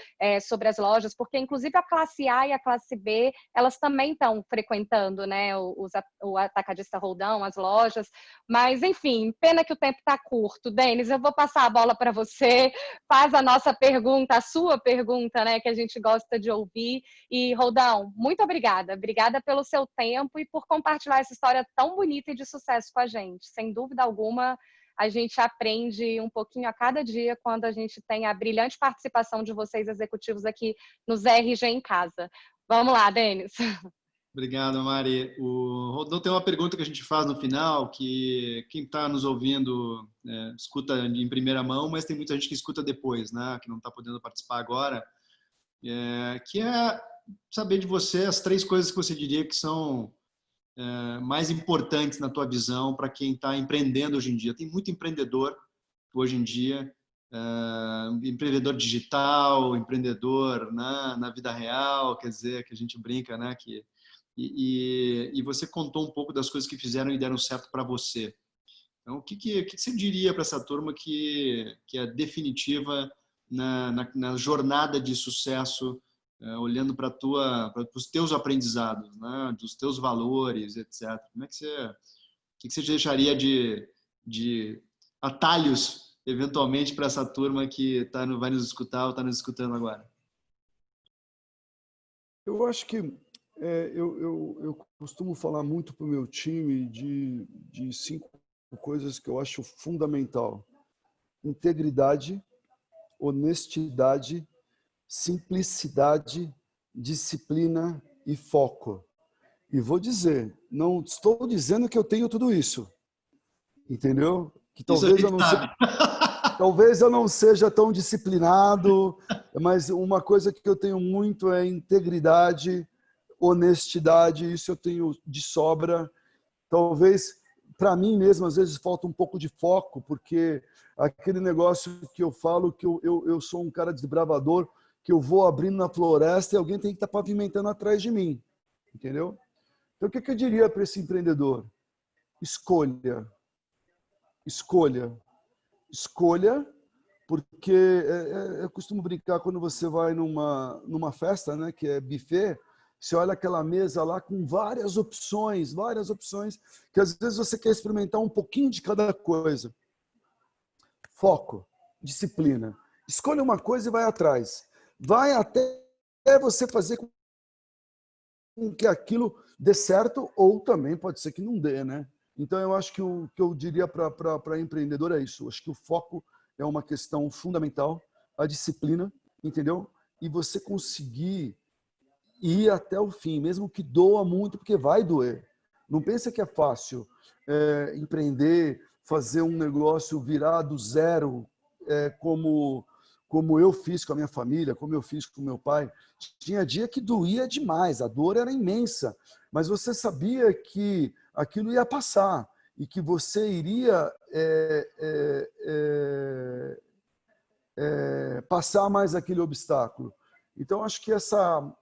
sobre as lojas, porque inclusive a classe A e a classe B, elas também estão frequentando, né, o atacadista Roldão, as lojas, mas enfim, pena que o tempo está curto. Denis, eu vou passar a bola para você, faz a nossa pergunta, a sua pergunta, né, que a gente gosta de ouvir. E, Roldão, muito obrigada. Obrigada pelo seu tempo e por compartilhar essa história tão bonita e de sucesso com a gente. Sem dúvida alguma, a gente aprende um pouquinho a cada dia quando a gente tem a brilhante participação de vocês executivos aqui nos RG em Casa. Vamos lá, Denis. Obrigado, Mari. O Rodolfo tem uma pergunta que a gente faz no final, que quem está nos ouvindo escuta em primeira mão, mas tem muita gente que escuta depois, né? Que não está podendo participar agora, que é saber de você as 3 coisas que você diria que são mais importantes na tua visão para quem está empreendendo hoje em dia. Tem muito empreendedor hoje em dia, empreendedor digital, empreendedor na vida real, quer dizer, que a gente brinca, né? E você contou um pouco das coisas que fizeram e deram certo para você. Então, o que você diria para essa turma que é definitiva na jornada de sucesso, olhando para os teus aprendizados, né? Dos teus valores, etc. Como é que você deixaria de atalhos, eventualmente, para essa turma que vai nos escutar ou está nos escutando agora? Eu acho que eu costumo falar muito para o meu time de 5 coisas que eu acho fundamental: integridade, honestidade, simplicidade, disciplina e foco. E vou dizer, não estou dizendo que eu tenho tudo isso, entendeu? Que talvez eu não seja tão disciplinado, mas uma coisa que eu tenho muito é integridade, honestidade, isso eu tenho de sobra. Talvez para mim mesmo às vezes falta um pouco de foco, porque aquele negócio que eu falo que eu sou um cara desbravador, que eu vou abrindo na floresta e alguém tem que estar pavimentando atrás de mim, entendeu? Então o que eu diria para esse empreendedor? Escolha, porque eu costumo brincar quando você vai numa festa, né, que é buffet. Você olha aquela mesa lá com várias opções, que às vezes você quer experimentar um pouquinho de cada coisa. Foco, disciplina. Escolha uma coisa e vai atrás. Vai até você fazer com que aquilo dê certo, ou também pode ser que não dê, né? Então, eu acho que o que eu diria para empreendedor é isso. Eu acho que o foco é uma questão fundamental, a disciplina, entendeu? E você conseguir ir até o fim, mesmo que doa muito, porque vai doer. Não pensa que é fácil empreender, fazer um negócio virar do zero, como eu fiz com a minha família, como eu fiz com meu pai. Tinha dia que doía demais, a dor era imensa, mas você sabia que aquilo ia passar e que você iria passar mais aquele obstáculo. Então, acho que essa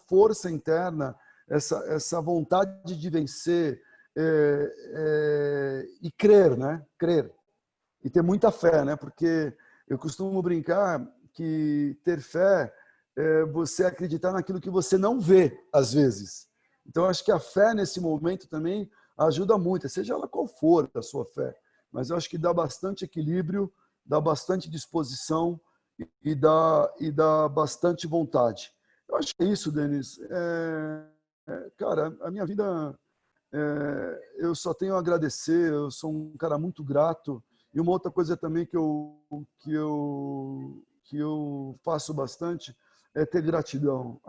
força interna, essa vontade de vencer e crer, né? Crer. E ter muita fé, né? Porque eu costumo brincar que ter fé é você acreditar naquilo que você não vê, às vezes. Então, acho que a fé, nesse momento, também ajuda muito, seja ela qual for a sua fé. Mas eu acho que dá bastante equilíbrio, dá bastante disposição e dá bastante vontade. Eu acho que é isso, Denis. Cara, a minha vida, eu só tenho a agradecer, eu sou um cara muito grato E uma outra coisa também que eu faço bastante é ter gratidão.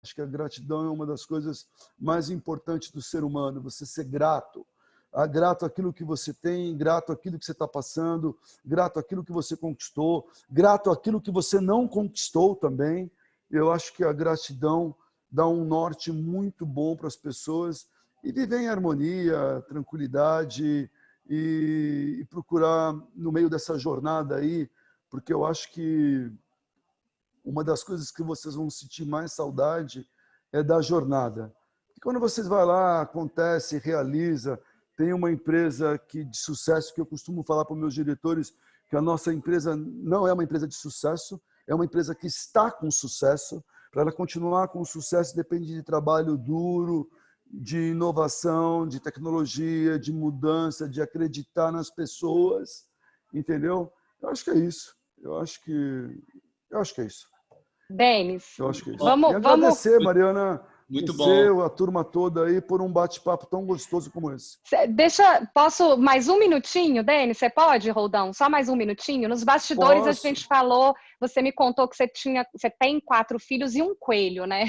Acho que a gratidão é uma das coisas mais importantes do ser humano, você ser grato. Grato àquilo que você tem, grato àquilo que você está passando, grato àquilo que você conquistou, grato àquilo que você não conquistou também. Eu acho que a gratidão dá um norte muito bom para as pessoas e viver em harmonia, tranquilidade e procurar no meio dessa jornada aí, porque eu acho que uma das coisas que vocês vão sentir mais saudade é da jornada. E quando vocês vão lá, acontece, realiza, tem uma empresa de sucesso que eu costumo falar para os meus diretores que a nossa empresa não é uma empresa de sucesso, é uma empresa que está com sucesso. Para ela continuar com sucesso depende de trabalho duro, de inovação, de tecnologia, de mudança, de acreditar nas pessoas, entendeu? Eu acho que é isso. Eu acho que é isso. Denis, Eu acho que é isso. vamos, E agradecer, vamos... Mariana, Muito você, bom. a turma toda aí, por um bate-papo tão gostoso como esse. Posso mais um minutinho, Denis? Você pode, Roldão? Só mais um minutinho? Nos bastidores Posso. a gente falou, você me contou que você tem 4 filhos e um coelho, né?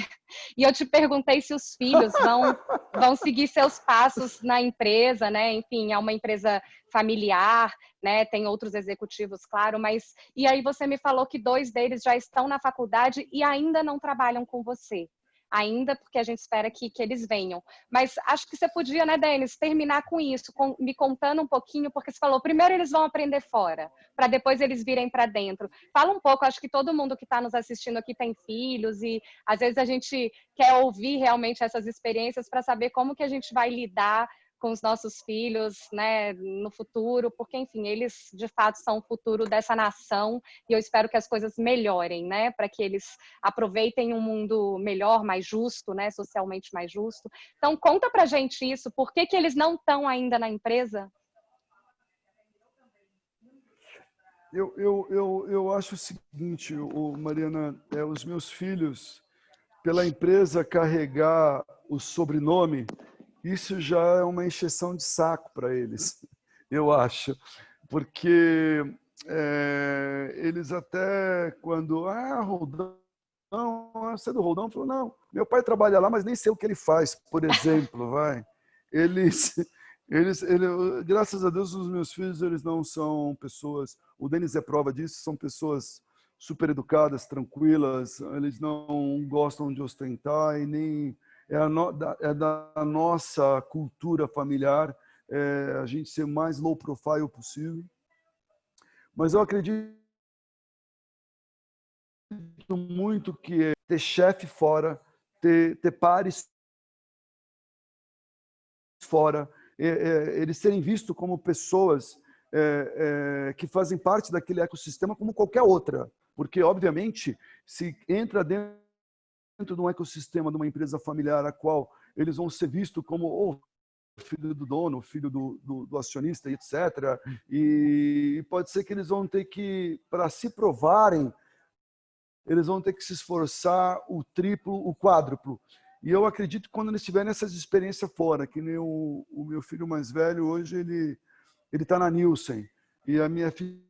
E eu te perguntei se os filhos vão seguir seus passos na empresa, né? Enfim, é uma empresa familiar, né? Tem outros executivos, claro, mas... E aí você me falou que 2 deles já estão na faculdade e ainda não trabalham com você. Ainda, porque a gente espera que eles venham. Mas acho que você podia, né, Denis, terminar com isso, me contando um pouquinho, porque você falou, primeiro eles vão aprender fora, para depois eles virem para dentro. Fala um pouco, acho que todo mundo que está nos assistindo aqui tem filhos e às vezes a gente quer ouvir realmente essas experiências para saber como que a gente vai lidar com os nossos filhos, né, no futuro, porque, enfim, eles, de fato, são o futuro dessa nação e eu espero que as coisas melhorem, né, para que eles aproveitem um mundo melhor, mais justo, né, socialmente mais justo. Então, conta pra gente isso, por que eles não estão ainda na empresa? Eu acho o seguinte, Mariana, os meus filhos, pela empresa carregar o sobrenome, isso já é uma encheção de saco para eles, eu acho. Porque eles até quando... Roldão, você é do Roldão? Falou, não, meu pai trabalha lá, mas nem sei o que ele faz, por exemplo, vai. Graças a Deus, os meus filhos, eles não são pessoas... O Denis é prova disso, são pessoas super educadas, tranquilas, eles não gostam de ostentar e nem... É da nossa cultura familiar a gente ser mais low profile possível. Mas eu acredito muito que ter chefe fora, ter pares fora, eles serem vistos como pessoas que fazem parte daquele ecossistema como qualquer outra. Porque, obviamente, se entra dentro de um ecossistema de uma empresa familiar a qual eles vão ser vistos como filho do dono, filho do acionista, etc. E pode ser que eles vão ter que, para se provarem, eles vão ter que se esforçar o triplo, o quádruplo. E eu acredito que quando eles tiverem essas experiências fora, que nem o meu filho mais velho, hoje ele está na Nielsen. E a minha filha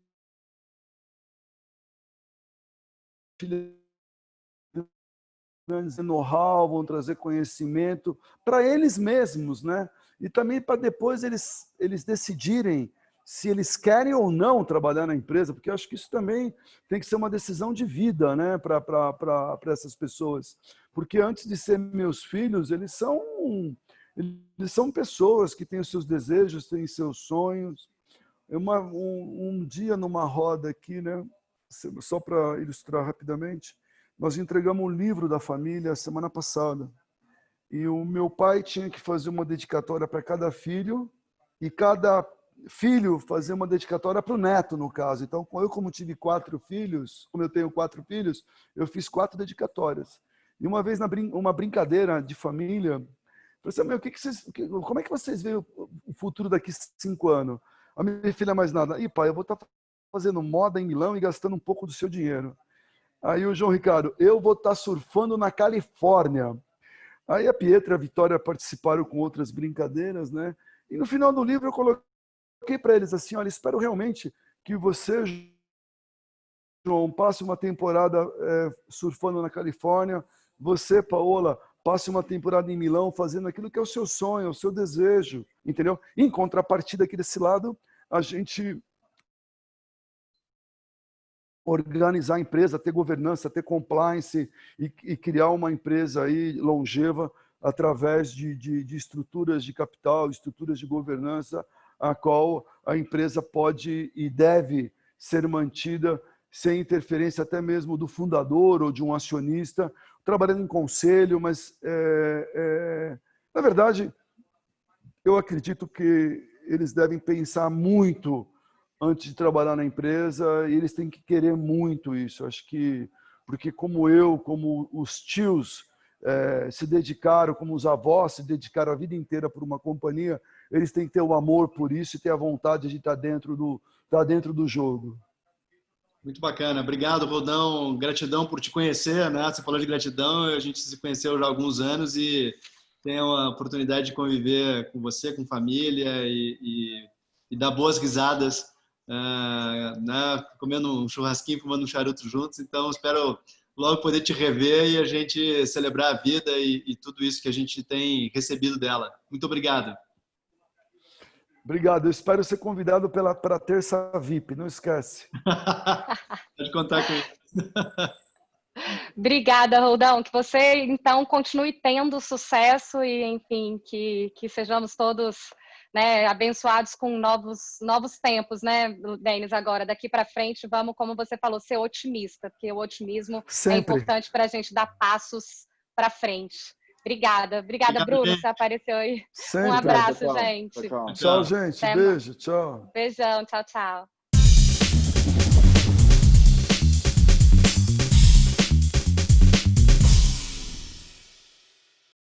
grandes know-how, vão trazer conhecimento para eles mesmos, né? E também para depois eles decidirem se eles querem ou não trabalhar na empresa, porque eu acho que isso também tem que ser uma decisão de vida, né, para essas pessoas. Porque antes de ser meus filhos, eles são pessoas que têm os seus desejos, têm seus sonhos. Um dia numa roda aqui, né, só para ilustrar rapidamente, nós entregamos um livro da família semana passada. E o meu pai tinha que fazer uma dedicatória para cada filho e cada filho fazer uma dedicatória para o neto, no caso. Então, eu como tive 4 filhos, como eu tenho 4 filhos, eu fiz 4 dedicatórias. E uma vez, uma brincadeira de família, eu falei assim, como é que vocês veem o futuro daqui 5 anos? A minha filha mais nada. Ih, pai, eu vou estar fazendo moda em Milão e gastando um pouco do seu dinheiro. Aí o João Ricardo, eu vou estar surfando na Califórnia. Aí a Pietra e a Vitória participaram com outras brincadeiras, né? E no final do livro eu coloquei coloquei para eles assim, olha, espero realmente que você, João, passe uma temporada surfando na Califórnia, você, Paola, passe uma temporada em Milão fazendo aquilo que é o seu sonho, o seu desejo, entendeu? Em contrapartida aqui desse lado, a gente organizar a empresa, ter governança, ter compliance e criar uma empresa aí longeva através de estruturas de capital, estruturas de governança, a qual a empresa pode e deve ser mantida sem interferência até mesmo do fundador ou de um acionista, trabalhando em conselho, mas, na verdade, eu acredito que eles devem pensar muito antes de trabalhar na empresa e eles têm que querer muito isso. Acho que, porque como os tios se dedicaram, como os avós se dedicaram a vida inteira por uma companhia, eles têm que ter o amor por isso e ter a vontade de estar dentro do jogo. Muito bacana. Obrigado, Rodão. Gratidão por te conhecer, né? Você falou de gratidão, a gente se conheceu já há alguns anos e tem a oportunidade de conviver com você, com família e dar boas risadas, né? Comendo um churrasquinho, fumando um charuto juntos. Então, espero logo poder te rever e a gente celebrar a vida e tudo isso que a gente tem recebido dela. Muito obrigado. Obrigado. Eu espero ser convidado para a terça VIP. Não esquece. Pode contar com isso. Obrigada, Roldão. Que você, então, continue tendo sucesso e, enfim, que sejamos todos, né, abençoados com novos tempos, né, Denis? Agora, daqui para frente, vamos, como você falou, ser otimista, porque o otimismo Sempre. É importante para a gente dar passos para frente. Obrigada, Bruno, gente. você apareceu aí. Sempre. Um abraço, Tchau, gente. tchau. Tchau, gente. Até Beijo. Tchau. Beijão, tchau, tchau.